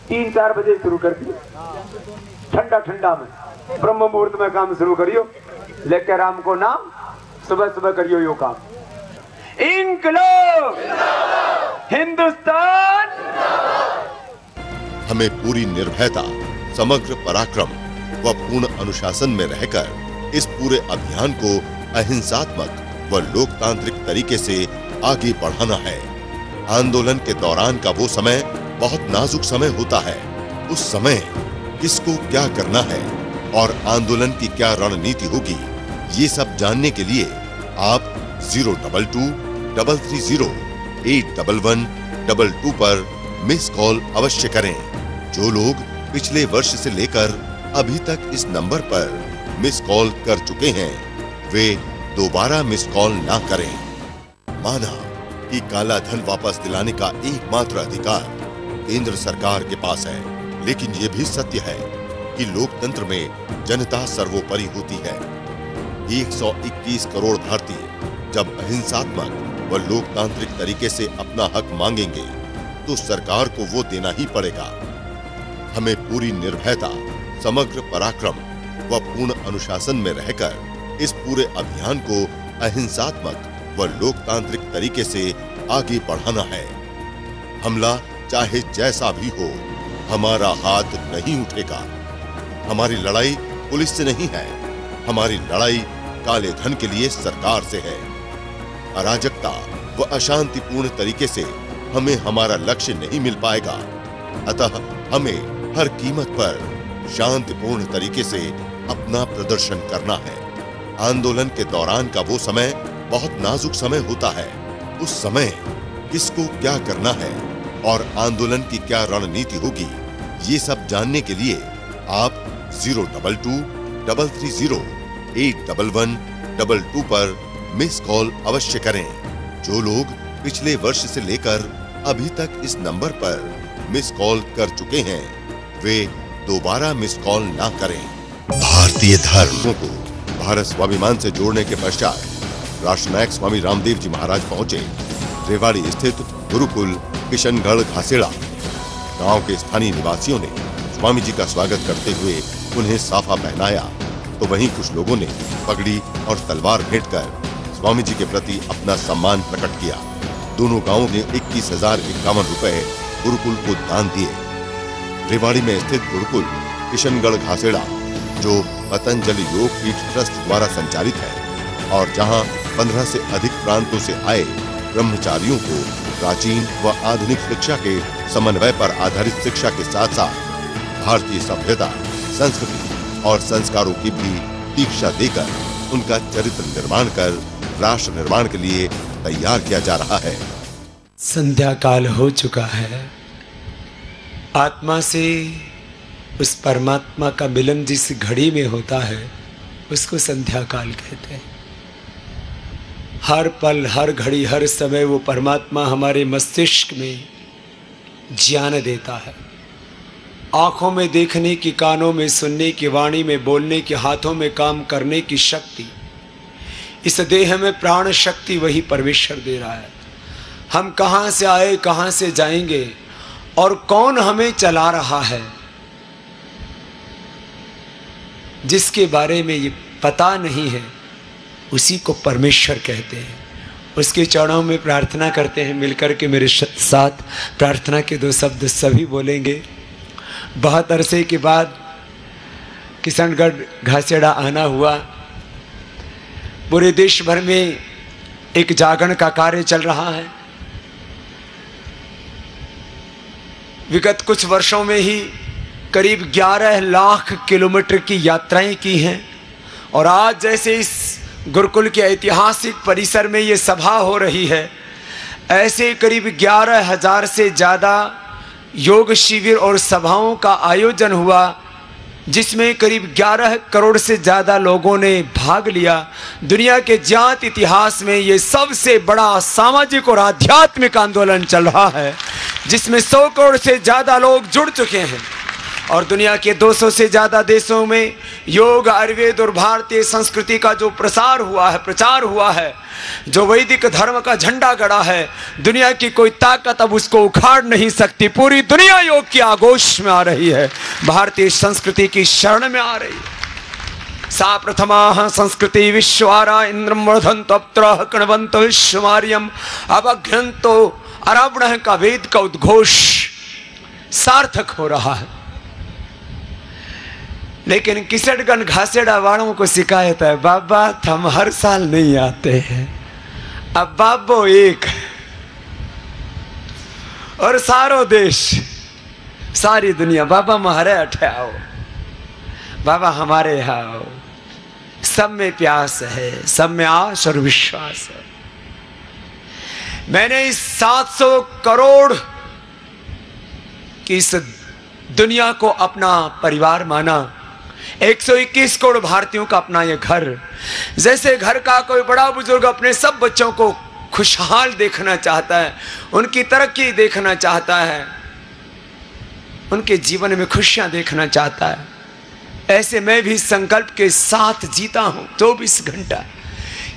3-4 बजे शुरू कर दिए, ठंडा में ब्रह्म मुहूर्त में काम शुरू करियो, लेकर राम को नाम, सुबह करियो यो काम। इंकलाब हिंदुस्तान। हमें पूरी निर्भयता, समग्र पराक्रम व पूर्ण अनुशासन में रहकर इस पूरे अभियान को अहिंसात्मक व लोकतांत्रिक तरीके से आगे बढ़ाना है। आंदोलन के दौरान का वो समय बहुत नाजुक समय होता है। उस समय किसको क्या करना है और आंदोलन की क्या रणनीति होगी, ये सब जानने के लिए आप 022-330-811-22 पर मिस कॉल अवश्य करें। जो लोग पिछले वर्ष से लेकर अभी तक इस नंबर पर मिस कॉल कर चुके हैं वे दोबारा मिस कॉल ना करें। माना कि काला धन वापस दिलाने का एकमात्र अधिकार केंद्र सरकार के पास है, लेकिन ये भी सत्य है कि लोकतंत्र में जनता सर्वोपरि होती है। 121 करोड़ भारतीय जब अहिंसात्मक व लोकतांत्रिक तरीके से अपना हक मांगेंगे तो सरकार को वो देना ही पड़ेगा। हमें पूरी निर्भयता, समग्र पराक्रम व पूर्ण अनुशासन में रहकर इस पूरे अभियान को अहिंसात्मक व लोकतांत्रिक तरीके से आगे बढ़ाना है। हमला चाहे जैसा भी हो, हमारा हाथ नहीं उठेगा। हमारी लड़ाई पुलिस से नहीं है, हमारी लड़ाई काले धन के लिए सरकार से है। अराजकता व अशांतिपूर्ण तरीके से हमें हमारा लक्ष्य नहीं मिल पाएगा। अतः हमें हर कीमत पर शांतिपूर्ण तरीके से अपना प्रदर्शन करना है। आंदोलन के दौरान का वो समय बहुत नाजुक समय होता है। उस समय किसको क्या करना है और आंदोलन की क्या रणनीति होगी, ये सब जानने के लिए आप 022-330-811-22 पर मिस कॉल अवश्य करें। जो लोग पिछले वर्ष से लेकर अभी तक इस नंबर पर मिस कॉल कर चुके हैं वे दोबारा मिस कॉल ना करें। भारतीय धर्म को भारत स्वाभिमान से जोड़ने के पश्चात राष्ट्रनायक स्वामी रामदेव जी महाराज पहुंचे। रेवाड़ी स्थित गुरुकुल किशनगढ़ घासेड़ा गांव के स्थानीय निवासियों ने स्वामी जी का स्वागत करते हुए उन्हें साफा पहनाया, तो वहीं कुछ लोगों ने पगड़ी और तलवार भेंट कर स्वामी जी के प्रति अपना सम्मान प्रकट किया। दोनों गांवों ने 21,051 रुपए गुरुकुल को दान दिए। रेवाड़ी में स्थित गुरुकुल किशनगढ़ घासेड़ा जो पतंजलि योग पीठ ट्रस्ट द्वारा संचालित है और जहां 15 से अधिक प्रांतों से आए ब्रह्मचारियों को प्राचीन व आधुनिक शिक्षा के समन्वय पर आधारित शिक्षा के साथ साथ भारतीय सभ्यता, संस्कृति और संस्कारों की भी दीक्षा देकर उनका चरित्र निर्माण कर राष्ट्र निर्माण के लिए तैयार किया जा रहा है। संध्या काल हो चुका है। आत्मा से उस परमात्मा का मिलन जिस घड़ी में होता है उसको संध्या काल कहते हैं। हर पल, हर घड़ी, हर समय वो परमात्मा हमारे मस्तिष्क में ज्ञान देता है। आंखों में देखने की, कानों में सुनने की, वाणी में बोलने की, हाथों में काम करने की शक्ति, इस देह में प्राण शक्ति वही परमेश्वर दे रहा है। हम कहाँ से आए, कहाँ से जाएंगे और कौन हमें चला रहा है, जिसके बारे में ये पता नहीं है, उसी को परमेश्वर कहते हैं। उसके चरणों में प्रार्थना करते हैं। मिलकर के मेरे साथ प्रार्थना के 2 शब्द सभी बोलेंगे। बहुत अरसे के बाद किशनगढ़ घासेड़ा आना हुआ। पूरे देश भर में एक जागरण का कार्य चल रहा है। विगत कुछ वर्षों में ही करीब 11 लाख किलोमीटर की यात्राएं की हैं और आज जैसे इस गुरुकुल के ऐतिहासिक परिसर में ये सभा हो रही है, ऐसे करीब 11,000 से ज़्यादा योग शिविर और सभाओं का आयोजन हुआ, जिसमें करीब 11 करोड़ से ज़्यादा लोगों ने भाग लिया। दुनिया के ज्ञात इतिहास में ये सबसे बड़ा सामाजिक और आध्यात्मिक आंदोलन चल रहा है, जिसमें 100 करोड़ से ज़्यादा लोग जुड़ चुके हैं और दुनिया के 200 से ज़्यादा देशों में योग, आयुर्वेद और भारतीय संस्कृति का जो प्रचार हुआ है, जो वैदिक धर्म का झंडा गड़ा है, दुनिया की कोई ताकत अब उसको उखाड़ नहीं सकती। पूरी दुनिया योग की आगोश में आ रही है, भारतीय संस्कृति की शरण में आ रही है। सा प्रथमा संस्कृति विश्वारा इंद्रम वर्धन्तो अप्तरः कृण्वन्तो विश्वमार्यम अवघ्नन्तो अरावणः का वेद का उद्घोष सार्थक हो रहा है। लेकिन किशनगढ़ घासेड़ा वालों को शिकायत है, बाबा हम हर साल नहीं आते हैं, अब बाबो एक और सारो देश, सारी दुनिया बाबा हमारे अठे आओ, बाबा हमारे यहाँ आओ। सब में प्यास है, सब में आश और विश्वास है। मैंने इस 700 करोड़ की इस दुनिया को अपना परिवार माना। 121 करोड़ भारतीयों का अपना यह घर। जैसे घर का कोई बड़ा बुजुर्ग अपने सब बच्चों को खुशहाल देखना चाहता है, उनकी तरक्की देखना चाहता है, उनके जीवन में खुशियां देखना चाहता है, ऐसे मैं भी संकल्प के साथ जीता हूं 24 घंटा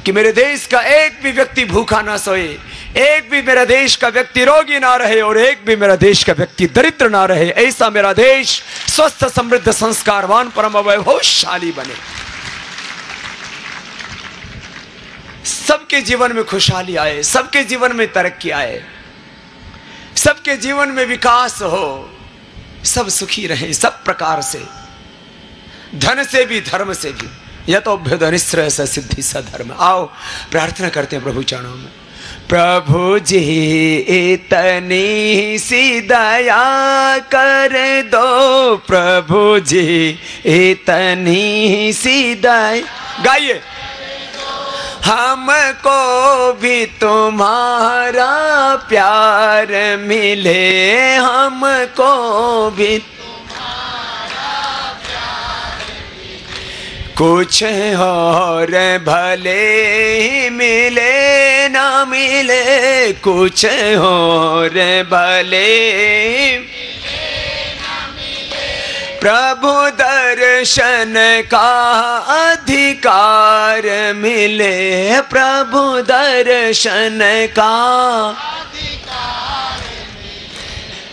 कि मेरे देश का एक भी व्यक्ति भूखा ना सोए, एक भी मेरा देश का व्यक्ति रोगी ना रहे और एक भी मेरा देश का व्यक्ति दरिद्र ना रहे। ऐसा मेरा देश स्वस्थ, समृद्ध, संस्कारवान, परम वैभवशाली बने। सबके जीवन में खुशहाली आए, सबके जीवन में तरक्की आए, सबके जीवन में विकास हो, सब सुखी रहे सब प्रकार से, धन से भी धर्म से भी। यह तो अभ्युदयनिश्रय स सिद्धि स धर्म। आओ प्रार्थना करते हैं प्रभु चरणों में। प्रभु जी इतनी सी दया कर दो, प्रभु जी इतनी सी दया। गाइए। हमको भी तुम्हारा प्यार मिले, हमको भी कुछ और भले मिले ना मिले, कुछ और भले प्रभु दर्शन का अधिकार मिले, प्रभु दर्शन का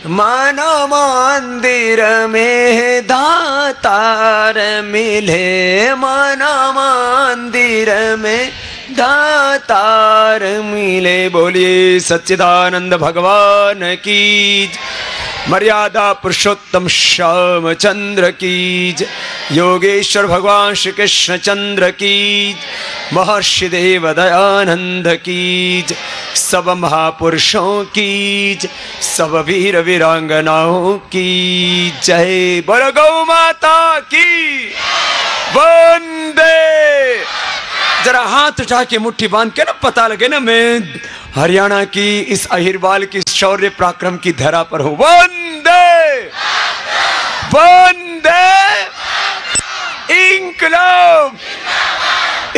मानो मंदिर में दातार मिले, मानो मंदिर में दातार मिले। बोलिए सच्चिदानंद भगवान की, मर्यादा पुरुषोत्तम श्याम चंद्र की, योगेश्वर भगवान श्री कृष्ण चंद्र की, महर्षि देव दयानंद की, सब महापुरुषों की, सब वीर वीरांगनाओं की जय। बोलो गौ माता की वंदे जरा हाथ उठा के मुट्ठी बांध के ना पता लगे ना मैं हरियाणा की इस अहिरवाल की शौर्य पराक्रम की धरा पर हूं। वंदे वंदे इंकलाब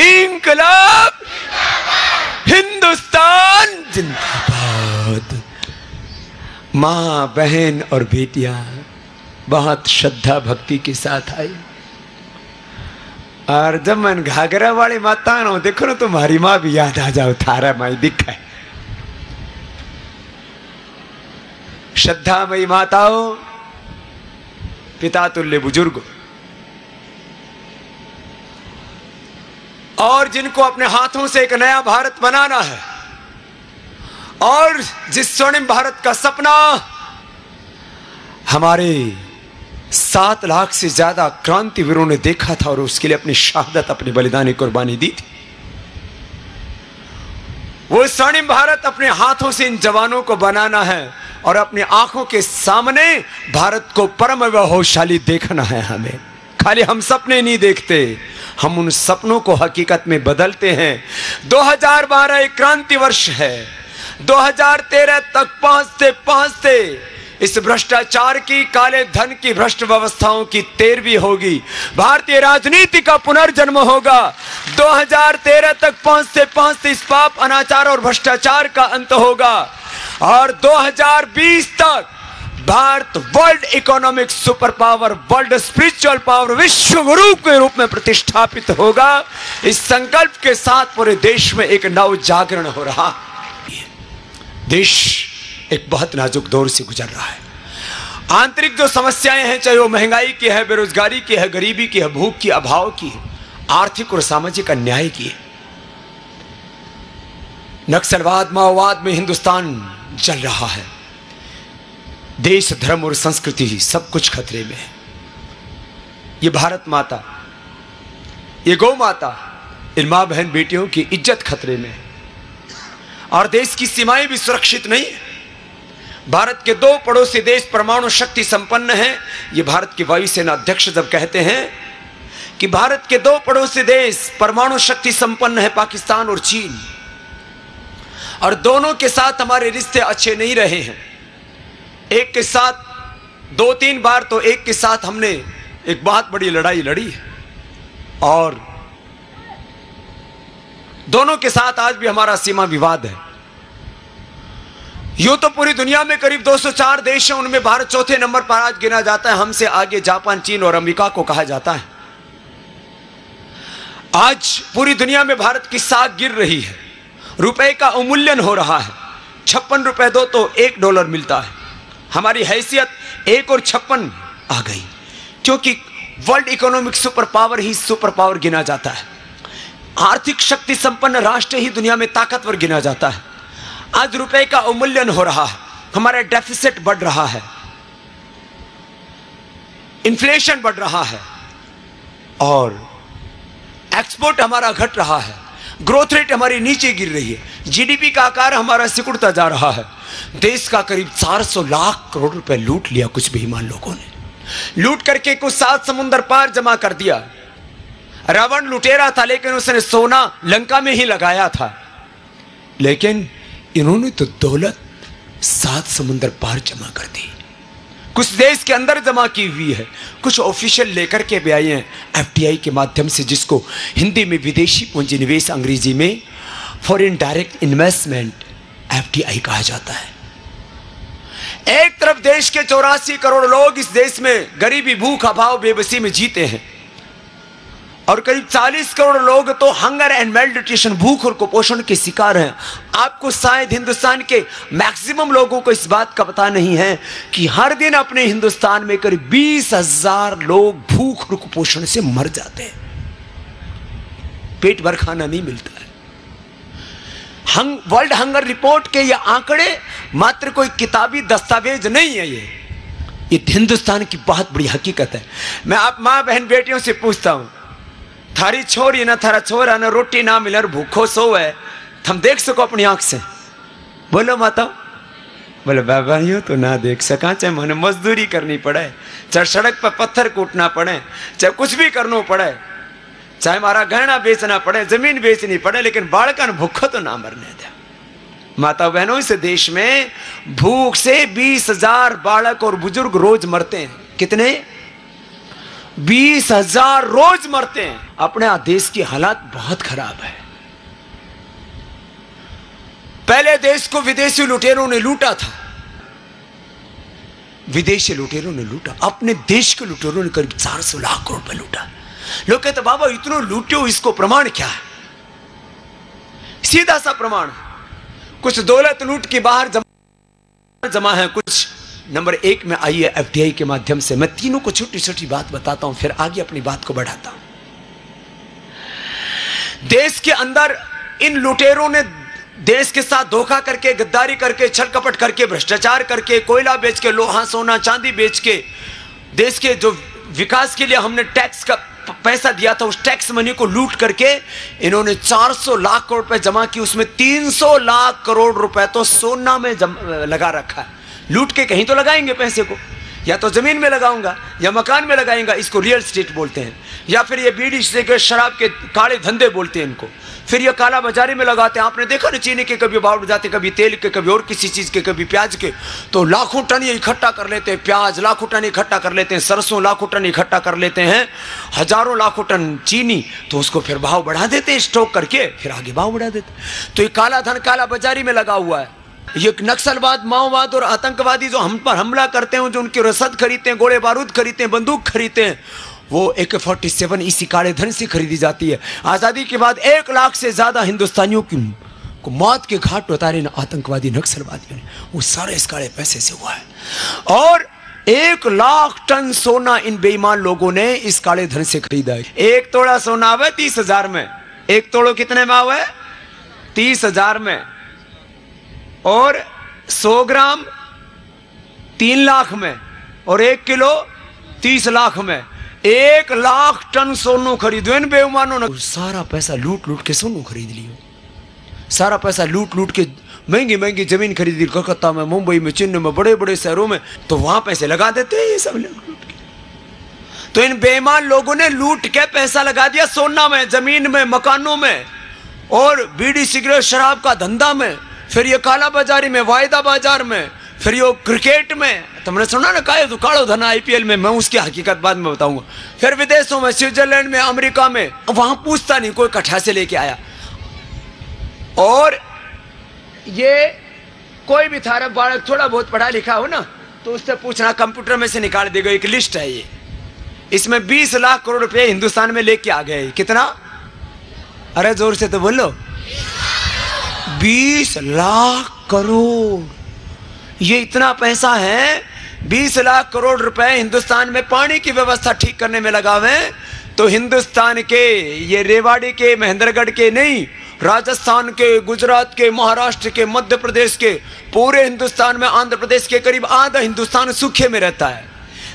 इंकलाब हिंदुस्तान जिंदाबाद। मां बहन और बेटियां बहुत श्रद्धा भक्ति के साथ आई और जब मन घाघरा वाली माता नो देखो ना तुम्हारी माँ भी याद आ जाओ। थारा माई दिखा है श्रद्धामयी माताओं, पिता तुल्य बुजुर्ग और जिनको अपने हाथों से एक नया भारत बनाना है और जिस स्वर्णिम भारत का सपना हमारे 7 लाख से ज्यादा क्रांतिवीरों ने देखा था और उसके लिए अपनी शहादत अपनी बलिदानी कुर्बानी दी थी, वो स्वर्णिम भारत अपने हाथों से इन जवानों को बनाना है और अपनी आंखों के सामने भारत को परम वैभवशाली देखना है। हमें खाली हम सपने नहीं देखते, हम उन सपनों को हकीकत में बदलते हैं। 2012 एक क्रांति वर्ष है। 2013 तक पहुंचते पहुंचते इस भ्रष्टाचार की, काले धन की भ्रष्ट व्यवस्थाओं की 13वीं होगी। भारतीय राजनीति का पुनर्जन्म होगा। 2013 तक पहुंचते पहुंचते इस पाप, अनाचार और भ्रष्टाचार का अंत होगा और 2020 तक Bharat world economic super power, world spiritual power, विश्व गुरु के रूप में प्रतिष्ठापित होगा। इस संकल्प के साथ पूरे देश में एक नव जागरण हो रहा है। देश एक बहुत नाजुक दौर से गुजर रहा है। आंतरिक जो समस्याएं हैं, चाहे वो महंगाई की है, बेरोजगारी की है, गरीबी की है, भूख की, अभाव की है, आर्थिक और सामाजिक अन्याय की है, नक्सलवाद माओवाद में हिंदुस्तान जल रहा है। देश, धर्म और संस्कृति सब कुछ खतरे में है। ये भारत माता, ये गौ माता, इन मां बहन बेटियों की इज्जत खतरे में है और देश की सीमाएं भी सुरक्षित नहीं है। भारत के 2 पड़ोसी देश परमाणु शक्ति संपन्न हैं। ये भारत के वायुसेना अध्यक्ष जब कहते हैं कि भारत के 2 पड़ोसी देश परमाणु शक्ति संपन्न है, पाकिस्तान और चीन, और दोनों के साथ हमारे रिश्ते अच्छे नहीं रहे हैं। एक के साथ 2-3 बार तो एक के साथ हमने एक बहुत बड़ी लड़ाई लड़ी है और दोनों के साथ आज भी हमारा सीमा विवाद है। यूं तो पूरी दुनिया में करीब 204 देश हैं, उनमें भारत 4थे नंबर पर आज गिना जाता है। हमसे आगे जापान, चीन और अमेरिका को कहा जाता है। आज पूरी दुनिया में भारत की साख गिर रही है, रुपए का अवमूल्यन हो रहा है। 56 रुपए दो तो $1 मिलता है। हमारी हैसियत 1 और 56 आ गई, क्योंकि वर्ल्ड इकोनॉमिक सुपर पावर ही सुपर पावर गिना जाता है। आर्थिक शक्ति संपन्न राष्ट्र ही दुनिया में ताकतवर गिना जाता है। आज रुपए का अवमूल्यन हो रहा है, हमारा डेफिसिट बढ़ रहा है, इन्फ्लेशन बढ़ रहा है और एक्सपोर्ट हमारा घट रहा है। ग्रोथ रेट हमारी नीचे गिर रही है। जीडीपी का आकार हमारा सिकुड़ता जा रहा है। देश का करीब 400 लाख करोड़ रुपए लूट लिया कुछ बेईमान लोगों ने। लूट करके कुछ 7 समुंदर पार जमा कर दिया। रावण लुटेरा था, लेकिन उसने सोना लंका में ही लगाया था, लेकिन इन्होंने तो दौलत 7 समुंदर पार जमा कर दी। कुछ देश के अंदर जमा की हुई है, कुछ ऑफिशियल लेकर के भी आए हैं एफडीआई के माध्यम से, जिसको हिंदी में विदेशी पूंजी निवेश, अंग्रेजी में फॉरेन डायरेक्ट इन्वेस्टमेंट, एफडीआई कहा जाता है। एक तरफ देश के 84 करोड़ लोग इस देश में गरीबी, भूख, अभाव, बेबसी में जीते हैं और करीब 40 करोड़ लोग तो हंगर एंड मेलन्यूट्रिशन, भूख और कुपोषण के शिकार हैं। आपको शायद हिंदुस्तान के मैक्सिमम लोगों को इस बात का पता नहीं है कि हर दिन अपने हिंदुस्तान में करीब 20,000 लोग भूख और कुपोषण से मर जाते हैं। पेट भर खाना नहीं मिलता है। वर्ल्ड हंगर रिपोर्ट के ये आंकड़े मात्र कोई किताबी दस्तावेज नहीं है, ये हिंदुस्तान की बहुत बड़ी हकीकत है। मैं आप मां बहन बेटियों से पूछता हूं, थारी छोरी ना थारा छोरा ना रोटी ना मिलर भूखो सो है, तुम देख सको अपनी आंख से? बोलो माता। बोले बाबा यूं तो ना देख सका, चाहे मैंने मजदूरी करनी पड़े, चाहे सड़क पर पत्थर कूटना पड़े, चाहे कुछ भी करना पड़े, चाहे हमारा गहना बेचना पड़े, जमीन बेचनी पड़े, लेकिन बालकन भूखो तो ना मरने दे। माता बहनों, इस देश में भूख से 20,000 बालक और बुजुर्ग रोज मरते हैं। कितने? 20,000 रोज मरते हैं। अपने देश की हालात बहुत खराब है। पहले देश को विदेशी लुटेरों ने लूटा था, विदेशी लुटेरों ने लूटा। अपने देश के लुटेरों ने करीब 400 लाख करोड़ रुपए लूटा। लोग कहते बाबा इतना लूटो, इसको प्रमाण क्या है? सीधा सा प्रमाण, कुछ दौलत लूट के बाहर जमा है, कुछ नंबर 1 में आई है FDI के माध्यम से। मैं तीनों को छोटी छोटी बात बताता हूं, फिर आगे अपनी बात को बढ़ाता हूं। देश के अंदर इन लुटेरों ने देश के साथ धोखा करके, गद्दारी करके, छल कपट करके, भ्रष्टाचार करके, कोयला बेच के, लोहा सोना चांदी बेच के, देश के जो विकास के लिए हमने टैक्स का पैसा दिया था, उस टैक्स मनी को लूट करके इन्होंने 400 लाख करोड़ रुपए जमा की। उसमें 300 लाख करोड़ रुपए तो सोना में लगा रखा है। लूट के कहीं तो लगाएंगे पैसे को, या तो जमीन में लगाऊंगा या मकान में लगाएंगा, इसको रियल एस्टेट बोलते हैं। या फिर ये बीड़ी सिगरेट शराब के काले धंधे बोलते हैं इनको। फिर ये काला बाजारी में लगाते हैं। आपने देखा ना, चीनी के कभी भाव जाते, कभी तेल के, कभी और किसी चीज के, कभी प्याज के, तो लाखों टन ये इकट्ठा कर लेते हैं। प्याज लाखों टन इकट्ठा कर लेते हैं, सरसों लाखों टन इकट्ठा कर लेते हैं, हजारों लाखों टन चीनी, तो उसको फिर भाव बढ़ा देते हैं स्टॉक करके, फिर आगे भाव बढ़ा देते। तो ये काला धन काला बाजारी में लगा हुआ है। ये नक्सलवाद, माओवाद और आतंकवादी जो हम पर हमला करते हैं, जो उनके रसद खरीदते हैं, गोले बारूद खरीदते हैं, बंदूक खरीदते हैं, वो AK-47 इसी काले धन से खरीदी जाती है। आजादी के बाद 1 लाख से ज्यादा हिंदुस्तानियों की को मौत के घाट उतारे ना आतंकवादी नक्सलवादियों ने, वो सारे इस काले पैसे से हुआ है। और 1 लाख टन सोना इन बेईमान लोगों ने इस काले धन से खरीदा है। 1 तोड़ा सोना आवे 30,000 में। 1 तोड़ो कितने में आवे? 30,000 में। और 100 ग्राम 3 लाख में, और 1 किलो 30 लाख में। 1 लाख टन सोनू खरीदो इन बेईमानों ने। सारा पैसा लूट लूट के सोनू खरीद लियो, सारा पैसा लूट लूट के महंगी महंगी जमीन खरीदी कलकत्ता में, मुंबई में, चेन्नई में, बड़े बड़े शहरों में, तो वहां पैसे लगा देते हैं ये सब लूट के। तो इन बेईमान लोगों ने लूट के पैसा लगा दिया सोना में, जमीन में, मकानों में, और बीड़ी सिगरेट शराब का धंधा में, फिर ये काला बाजारी में, वायदा बाजार में, फिर ये क्रिकेट में। तुमने सुना ना तो कालो धन IPL में, मैं उसकी हकीकत बाद में बताऊंगा। फिर विदेशों में, स्विट्जरलैंड में, अमेरिका में, वहां पूछता नहीं कोई कठा से लेके आया। और ये कोई भी थारा बालक थोड़ा बहुत पढ़ा लिखा हो ना, तो उससे पूछना, कंप्यूटर में से निकाल देगा। एक लिस्ट है ये, इसमें 20 लाख करोड़ रुपए हिंदुस्तान में लेके आ गए। कितना? अरे जोर से तो बोलो। 20 लाख करोड़। ये इतना पैसा है, 20 लाख करोड़ रुपए हिंदुस्तान में पानी की व्यवस्था ठीक करने में लगावे, तो हिंदुस्तान के, ये रेवाड़ी के, महेंद्रगढ़ के नहीं, राजस्थान के, गुजरात के, महाराष्ट्र के, मध्य प्रदेश के, पूरे हिंदुस्तान में, आंध्र प्रदेश के करीब आधा हिंदुस्तान सूखे में रहता है।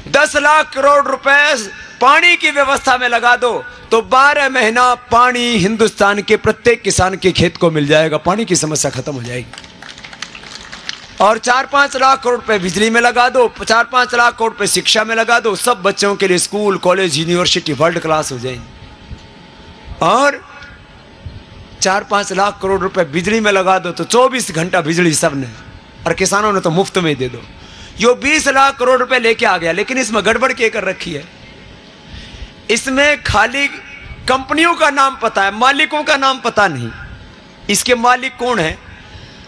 10 लाख करोड़ रुपए पानी की व्यवस्था में लगा दो, तो 12 महीना पानी हिंदुस्तान के प्रत्येक किसान के खेत को मिल जाएगा। पानी की समस्या खत्म हो जाएगी। और 4-5 लाख करोड़ रुपए बिजली में लगा दो, 4-5 लाख करोड़ रुपए शिक्षा में लगा दो, सब बच्चों के लिए school, college, university world class हो जाएंगी। और 4-5 लाख करोड़ रुपए बिजली में लगा दो, तो 24 घंटा बिजली सबने, और किसानों ने तो मुफ्त में ही दे दो। यो 20 लाख करोड़ रुपए लेके आ गया, लेकिन इसमें गड़बड़ क्या कर रखी है? इसमें खाली कंपनियों का नाम पता है, मालिकों का नाम पता नहीं। इसके मालिक कौन है?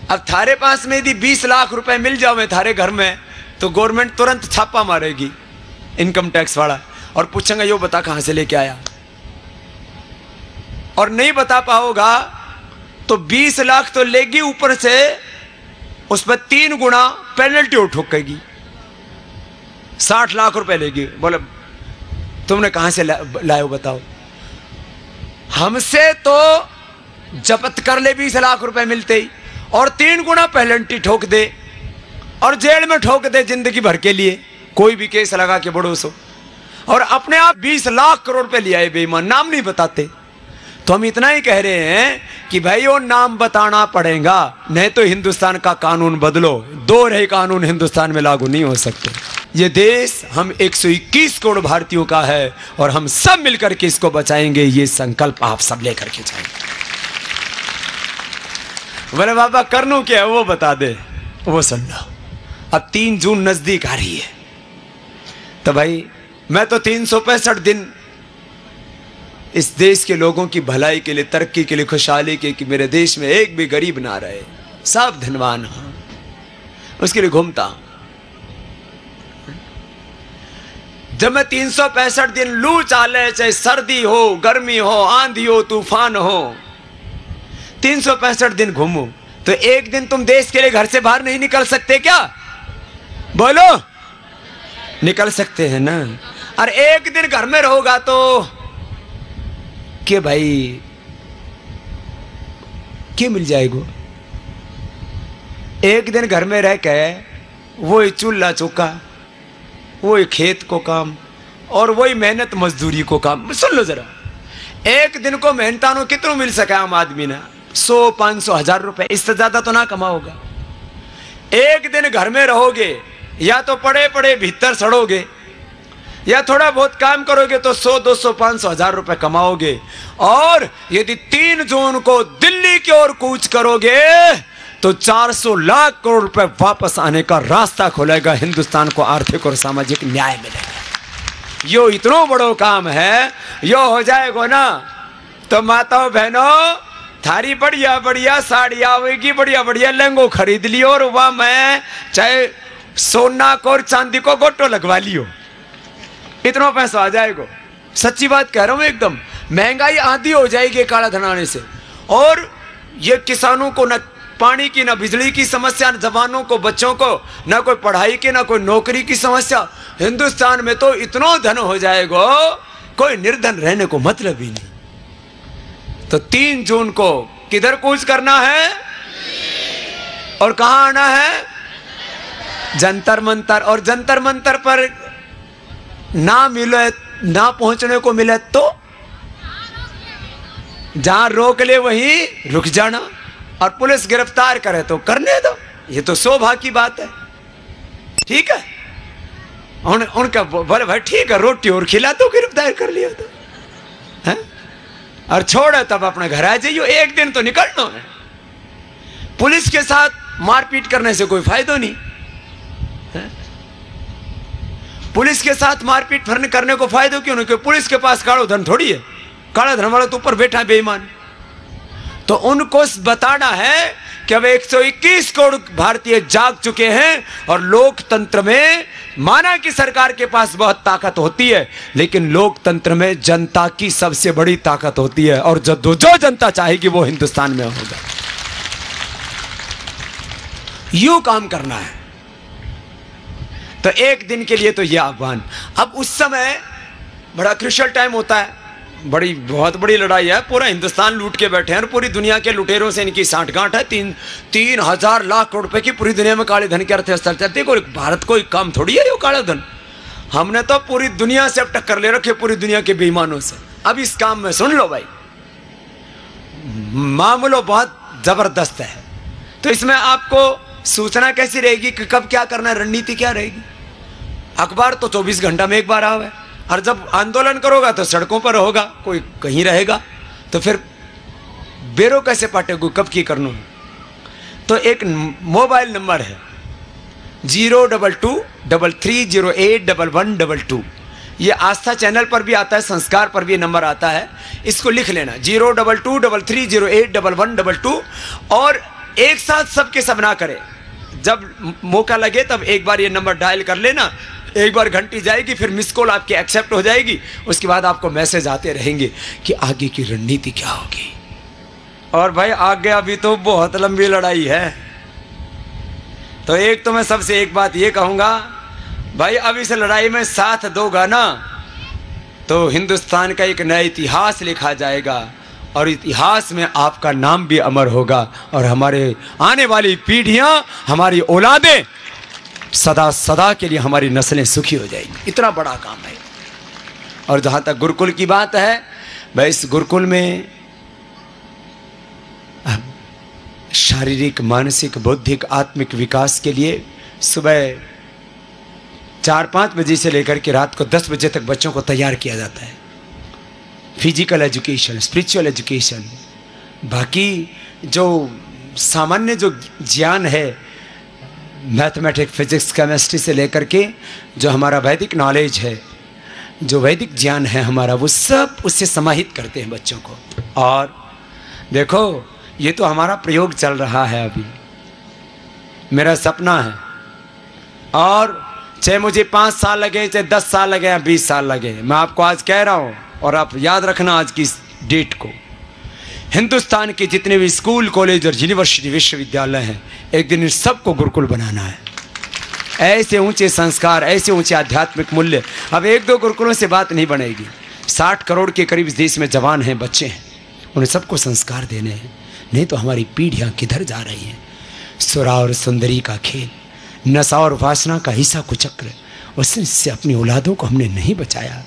अब थारे पास में यदि 20 लाख रुपए मिल जाओ थारे घर में, तो गवर्नमेंट तुरंत छापा मारेगी, इनकम टैक्स वाला, और पूछेंगे यो बता कहां से लेके आया। और नहीं बता पाओगा तो 20 लाख तो लेगी, ऊपर से उस पर 3 गुना पेनल्टी और ठोकेगी। 60 लाख रुपए लेगी। बोले तुमने कहां से लाए हो बताओ? हमसे तो जब्त कर ले 20 लाख रुपए मिलते ही, और 3 गुना पेनल्टी ठोक दे, और जेल में ठोक दे जिंदगी भर के लिए, कोई भी केस लगा के बड़ोसो, और अपने आप 20 लाख करोड़ रुपए लिया है बेईमान, नाम नहीं बताते। तो हम इतना ही कह रहे हैं कि भाई वो नाम बताना पड़ेगा, नहीं तो हिंदुस्तान का कानून बदलो। 2 कानून हिंदुस्तान में लागू नहीं हो सकते। ये देश हम 121 करोड़ भारतीयों का है और हम सब मिलकर के इसको बचाएंगे। ये संकल्प आप सब लेकर के जाएंगे। बोले बाबा करनू क्या है वो बता दे, वो सुन लो। अब 3 जून नजदीक आ रही है, तो भाई मैं तो 365 दिन इस देश के लोगों की भलाई के लिए, तरक्की के लिए, खुशहाली के, कि मेरे देश में एक भी गरीब ना रहे, सब धनवान हो, उसके लिए घूमता हूं। जब मैं 365 दिन लू चाले, चाहे सर्दी हो, गर्मी हो, आंधी हो, तूफान हो, 365 दिन घूमूं, तो एक दिन तुम देश के लिए घर से बाहर नहीं निकल सकते क्या? बोलो, निकल सकते हैं ना। और एक दिन घर में रहोगा तो के भाई क्या मिल जाएगा? एक दिन घर में रह के वही चूल्हा चौका, वही खेत को काम और वही मेहनत मजदूरी को काम। सुन लो जरा, एक दिन को मेहनतानों कितना मिल सका आम आदमी ने? 100, 500, 1000 रुपए, इससे ज्यादा तो ना कमाओगा। एक दिन घर में रहोगे, या तो पड़े पड़े भीतर सड़ोगे, या थोड़ा बहुत काम करोगे तो 100, 200, 500, 1000 रुपए कमाओगे। और यदि 3 जून को दिल्ली की ओर कूच करोगे तो 400 लाख करोड़ रुपए वापस आने का रास्ता खुलेगा। हिंदुस्तान को आर्थिक और सामाजिक न्याय मिलेगा। यो इतना बड़ो काम है, यो हो जाएगा ना तो माताओं बहनों, थारी बढ़िया बढ़िया साड़ी आवेगी, बढ़िया बढ़िया लहंगो खरीद लियो, और वह मैं चाहे सोना को और चांदी को गोटो लगवा लियो, इतना पैसा आ जाएगा। सच्ची बात कह रहा हूं, एकदम महंगाई आधी हो जाएगी काला धन आने से। और ये किसानों को न पानी की, न बिजली की समस्या, न जवानों को, बच्चों को न कोई पढ़ाई की, न कोई नौकरी की समस्या। हिंदुस्तान में तो इतना धन हो जाएगा, कोई निर्धन रहने को मतलब ही नहीं। तो 3 जून को किधर कूच करना है और कहां आना है? जंतर मंतर। और जंतर मंतर पर ना मिले, ना पहुंचने को मिले तो जहां रोक ले वहीं रुक जाना, और पुलिस गिरफ्तार करे तो करने दो। ये तो सौभाग्य की बात है। ठीक है, उनका बोले भाई ठीक है, रोटी और खिला दो, गिरफ्तार कर लिया तो है? और छोड़ो तब अपने घर आ जाइयो। एक दिन तो निकलना है। पुलिस के साथ मारपीट करने से कोई फायदा नहीं है? पुलिस के साथ मारपीट करने को फायदा क्यों नहीं? क्योंकि पुलिस के पास काला धन थोड़ी है। काला धन वाला तो ऊपर बैठा है बेईमान। तो उनको बताना है कि अब 121 करोड़ भारतीय जाग चुके हैं, और लोकतंत्र में माना कि सरकार के पास बहुत ताकत होती है, लेकिन लोकतंत्र में जनता की सबसे बड़ी ताकत होती है, और जो जनता चाहेगी वो हिंदुस्तान में होगा। यूं काम करना है। तो एक दिन के लिए तो यह आह्वान। अब उस समय बड़ा क्रूशियल टाइम होता है, बहुत बड़ी लड़ाई है, पूरा हिंदुस्तान लूट के बैठे हैं और पूरी दुनिया के लुटेरों से इनकी सांठगांठ है। 3,000 लाख करोड़ रुपए की पूरी दुनिया में काले धन के अर्थव्यवस्था चलती है। भारत कोई कम थोड़ी है ये काला धन। हमने तो पूरी दुनिया से अब टक्कर ले रखे, पूरी दुनिया के बेईमानों से। अब इस काम में सुन लो भाई, मामला बहुत जबरदस्त है। तो इसमें आपको सूचना कैसी रहेगी कि कब क्या करना है, रणनीति क्या रहेगी? अखबार तो 24 घंटा में एक बार आवे, और जब आंदोलन करोगा तो सड़कों पर होगा, कोई कहीं रहेगा, तो फिर बेरो कैसे पाटेगु कब की करना? तो एक मोबाइल नंबर है 02233081122। ये आस्था चैनल पर भी आता है, संस्कार पर भी नंबर आता है, इसको लिख लेना 02233081122। और एक साथ सबके सब ना करे, जब मौका लगे तब एक बार ये नंबर डायल कर लेना। एक बार घंटी जाएगी, फिर मिस कॉल आपकी एक्सेप्ट हो जाएगी, उसके बाद आपको मैसेज आते रहेंगे कि आगे की रणनीति क्या होगी। और भाई आगे अभी तो बहुत लंबी लड़ाई है। तो एक तो मैं सबसे एक बात ये कहूंगा भाई, अब इस लड़ाई में साथ दोगा ना तो हिंदुस्तान का एक नया इतिहास लिखा जाएगा, और इतिहास में आपका नाम भी अमर होगा, और हमारे आने वाली पीढ़ियां, हमारी औलादें सदा सदा के लिए, हमारी नस्लें सुखी हो जाएंगी। इतना बड़ा काम है। और जहाँ तक गुरुकुल की बात है, भाई इस गुरुकुल में शारीरिक, मानसिक, बौद्धिक, आत्मिक विकास के लिए सुबह 4-5 बजे से लेकर के रात को 10 बजे तक बच्चों को तैयार किया जाता है। फिजिकल एजुकेशन, स्पिरिचुअल एजुकेशन, बाकी जो सामान्य जो ज्ञान है, मैथमेटिक्स, फिजिक्स, केमिस्ट्री से लेकर के जो हमारा वैदिक नॉलेज है, जो वैदिक ज्ञान है हमारा, वो सब उससे समाहित करते हैं बच्चों को। और देखो ये तो हमारा प्रयोग चल रहा है अभी, मेरा सपना है, और चाहे मुझे 5 साल लगे, चाहे 10 साल लगे या 20 साल लगे, मैं आपको आज कह रहा हूँ, और आप याद rखना आज की इस डेट को, हिंदुस्तान के जितने भी स्कूल, कॉलेज और यूनिवर्सिटी, विश्वविद्यालय हैं, एक दिन इन सबको गुरुकुल बनाना है। ऐसे ऊंचे संस्कार, ऐसे ऊंचे आध्यात्मिक मूल्य, अब 1-2 गुरुकुलों से बात नहीं बनेगी। 60 करोड़ के करीब इस देश में जवान हैं, बच्चे हैं, उन्हें सबको संस्कार देने हैं, नहीं तो हमारी पीढ़ियां किधर जा रही हैं। सुरा और सुंदरी का खेल, नशा और वासना का हिस्सा कुचक्र, उससे अपनी औलादों को हमने नहीं बचाया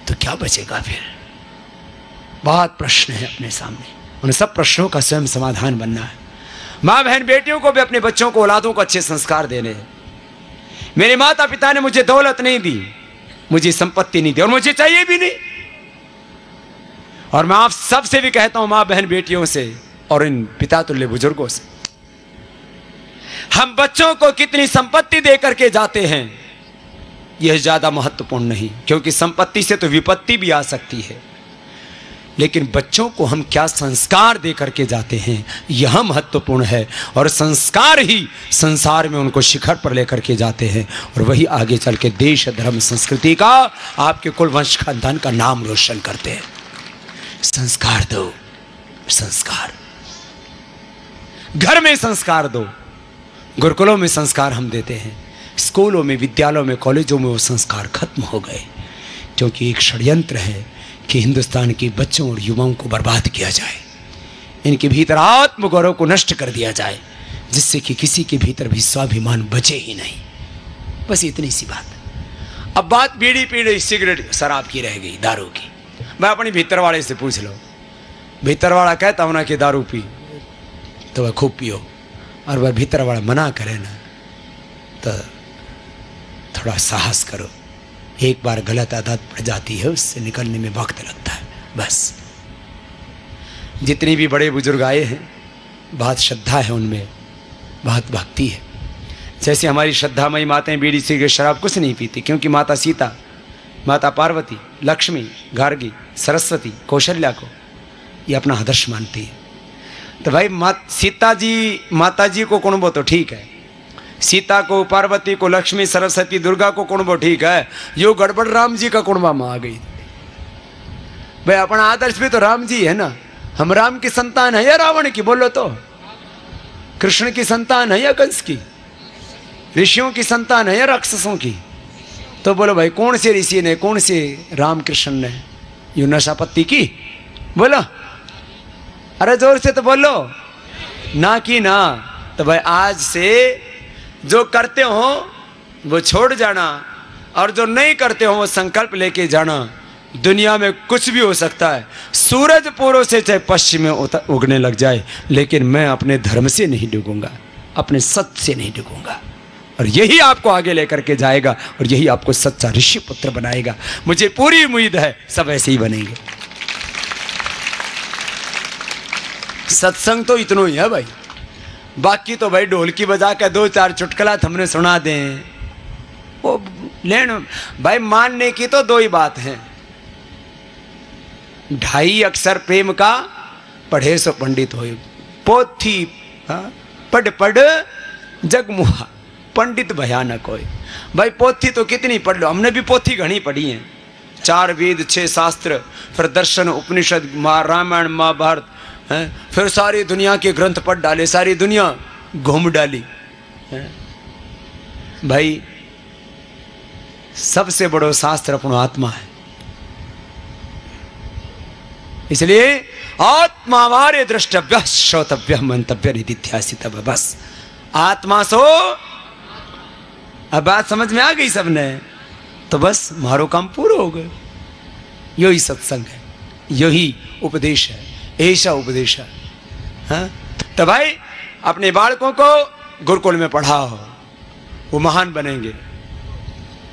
तो क्या बचेगा फिर। बहुत प्रश्न है अपने सामने, उन सब प्रश्नों का स्वयं समाधान बनना है। माँ बहन बेटियों को भी अपने बच्चों को, औलादों को अच्छे संस्कार देने हैं। मेरे माता पिता ने मुझे दौलत नहीं दी, मुझे संपत्ति नहीं दी, और मुझे चाहिए भी नहीं। और मैं आप सबसे भी कहता हूं, माँ बहन बेटियों से और इन पिता तुल्य बुजुर्गों से, हम बच्चों को कितनी संपत्ति दे करके जाते हैं यह ज्यादा महत्वपूर्ण नहीं, क्योंकि संपत्ति से तो विपत्ति भी आ सकती है, लेकिन बच्चों को हम क्या संस्कार दे करके जाते हैं यह महत्वपूर्ण है। और संस्कार ही संसार में उनको शिखर पर लेकर के जाते हैं, और वही आगे चल के देश, धर्म, संस्कृति का, आपके कुल वंश खानदान का नाम रोशन करते हैं। संस्कार दो, संस्कार घर में संस्कार दो। गुरुकुलों में संस्कार हम देते हैं, स्कूलों में, विद्यालयों में, कॉलेजों में वो संस्कार खत्म हो गए, क्योंकि एक षड्यंत्र है कि हिंदुस्तान के बच्चों और युवाओं को बर्बाद किया जाए, इनके भीतर आत्मगौरव को नष्ट कर दिया जाए, जिससे कि किसी के भीतर भी स्वाभिमान बचे ही नहीं। बस इतनी सी बात। अब बात बीड़ी, पीड़ी, सिगरेट, शराब की रह गई, दारू की। मैं अपनी भीतर वाले से पूछ लो, भीतर वाला कहता हूं ना कि दारू पी तो वह खूब पियो, और वह भीतर वाला मना करे ना तो थोड़ा साहस करो। एक बार गलत आदत पड़ जाती है, उससे निकलने में वक्त लगता है। बस जितने भी बड़े बुजुर्ग आए हैं, बहुत श्रद्धा है उनमें, बहुत भक्ति है। जैसे हमारी श्रद्धामयी माताएं बीड़ी, सिगरेट, शराब कुछ नहीं पीती, क्योंकि माता सीता, माता पार्वती, लक्ष्मी, गार्गी, सरस्वती, कौशल्या को ये अपना आदर्श मानती है। तो भाई माता जी को कुणबो तो ठीक है, सीता को, पार्वती को, लक्ष्मी, सरस्वती, दुर्गा को कुणबो ठीक है, यो गड़बड़ राम जी का कुणबा में आ गई। भाई अपना आदर्श भी तो राम जी है ना, हम राम की संतान है या रावण की, बोलो तो? कृष्ण की संतान है या कंस की? ऋषियों की संतान है या राक्षसों की? तो बोलो भाई कौन से ऋषि ने, कौन से रामकृष्ण ने यू नशापत्ती की? बोलो, अरे जोर से तो बोलो ना की ना। तो भाई आज से जो करते हो वो छोड़ जाना, और जो नहीं करते हो वो संकल्प लेके जाना। दुनिया में कुछ भी हो सकता है, सूरज पूर्व से चाहे पश्चिम में उगने लग जाए, लेकिन मैं अपने धर्म से नहीं डूबूंगा, अपने सत्य से नहीं डूबूंगा, और यही आपको आगे लेकर के जाएगा, और यही आपको सच्चा ऋषि पुत्र बनाएगा। मुझे पूरी उम्मीद है सब ऐसे ही बनेंगे। सत्संग तो इतना ही है भाई, बाकी तो भाई ढोलकी बजा के 2-4 चुटकुला हमने सुना दें, वो लेन भाई मानने की तो 2 ही बात है। 2.5 अक्षर प्रेम का पढ़े सो पंडित हो, पोथी पढ़ पढ़ जगमुहा, पंडित भयानक हो। भाई पोथी तो कितनी पढ़ लो, हमने भी पोथी घनी पढ़ी है, 4 वेद, 6 शास्त्र, फिर दर्शन, उपनिषद, रामायण, महाभारत, फिर सारी दुनिया के ग्रंथ पढ़ डाले, सारी दुनिया घूम डाली। भाई सबसे बड़ो शास्त्र अपनो आत्मा है, इसलिए आत्मा वारे द्रष्टव्य, श्रोतव्य, मंतव्य, निधिध्यासितव्य। बस आत्मा सो, अब बात समझ में आ गई सबने, तो बस मारो काम पूरा हो गए। यही सत्संग है, यही उपदेश है, ऐसा उपदेश है। हाँ? तो भाई अपने बालकों को गुरुकुल में पढ़ाओ, वो महान बनेंगे।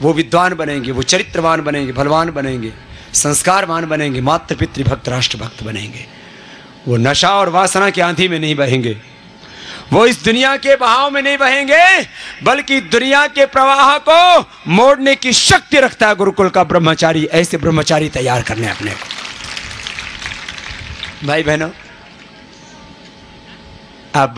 वो विद्वान बनेंगे, वो चरित्रवान बनेंगे, बलवान बनेंगे, संस्कारवान बनेंगे, मातृ पितृ भक्त राष्ट्र भक्त बनेंगे। वो नशा और वासना की आंधी में नहीं बहेंगे, वो इस दुनिया के बहाव में नहीं बहेंगे, बल्कि दुनिया के प्रवाह को मोड़ने की शक्ति रखता है गुरुकुल का ब्रह्मचारी। ऐसे ब्रह्मचारी तैयार करने अपने को। भाई बहनों, अब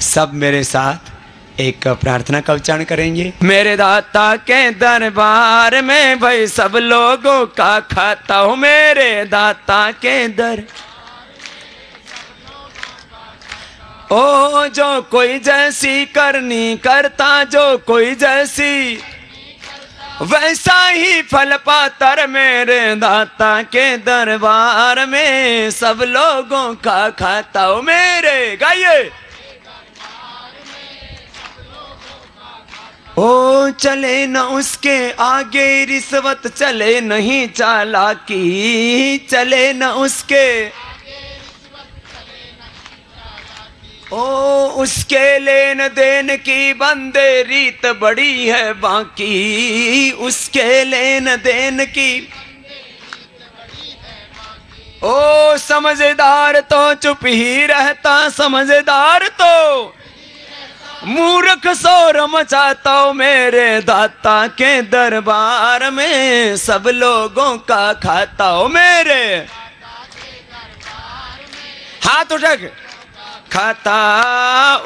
सब मेरे साथ एक प्रार्थना का उच्चारण करेंगे। मेरे दाता के दरबार में भाई सब लोगों का खाता हूं, मेरे दाता के दर। ओ जो कोई जैसी करनी करता, जो कोई जैसी वैसा ही फल पातर, मेरे दाता के दरबार में सब लोगों का खाता हूं, मेरे गाइए। ओ चले न उसके आगे रिश्वत, चले नहीं चालाकी, चले न उसके ओ उसके लेन देन की बंदे रीत बड़ी है बाकी, उसके लेन देन की। ओ समझदार तो चुप ही रहता, समझदार तो मूर्ख शोर मचाता हूं, मेरे दाता के दरबार में सब लोगों का खाता हूं, मेरे हाथ उठक खाता।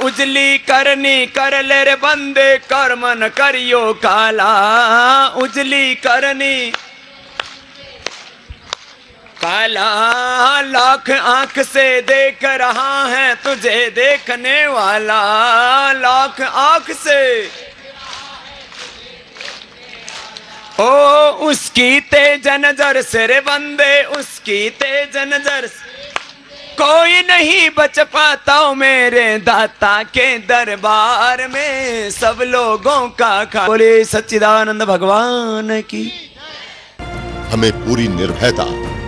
उजली करनी कर ले रे बंदे, कर मन करियो काला, उजली करनी काला। लाख आंख से देख रहा है तुझे देखने वाला, लाख आंख से। ओ उसकी तेज नजर से रे बंदे, उसकी तेज नजर से कोई नहीं बच पाता हूं, मेरे दाता के दरबार में सब लोगों का खा। बोले सच्चिदानंद भगवान की। हमें पूरी निर्भयता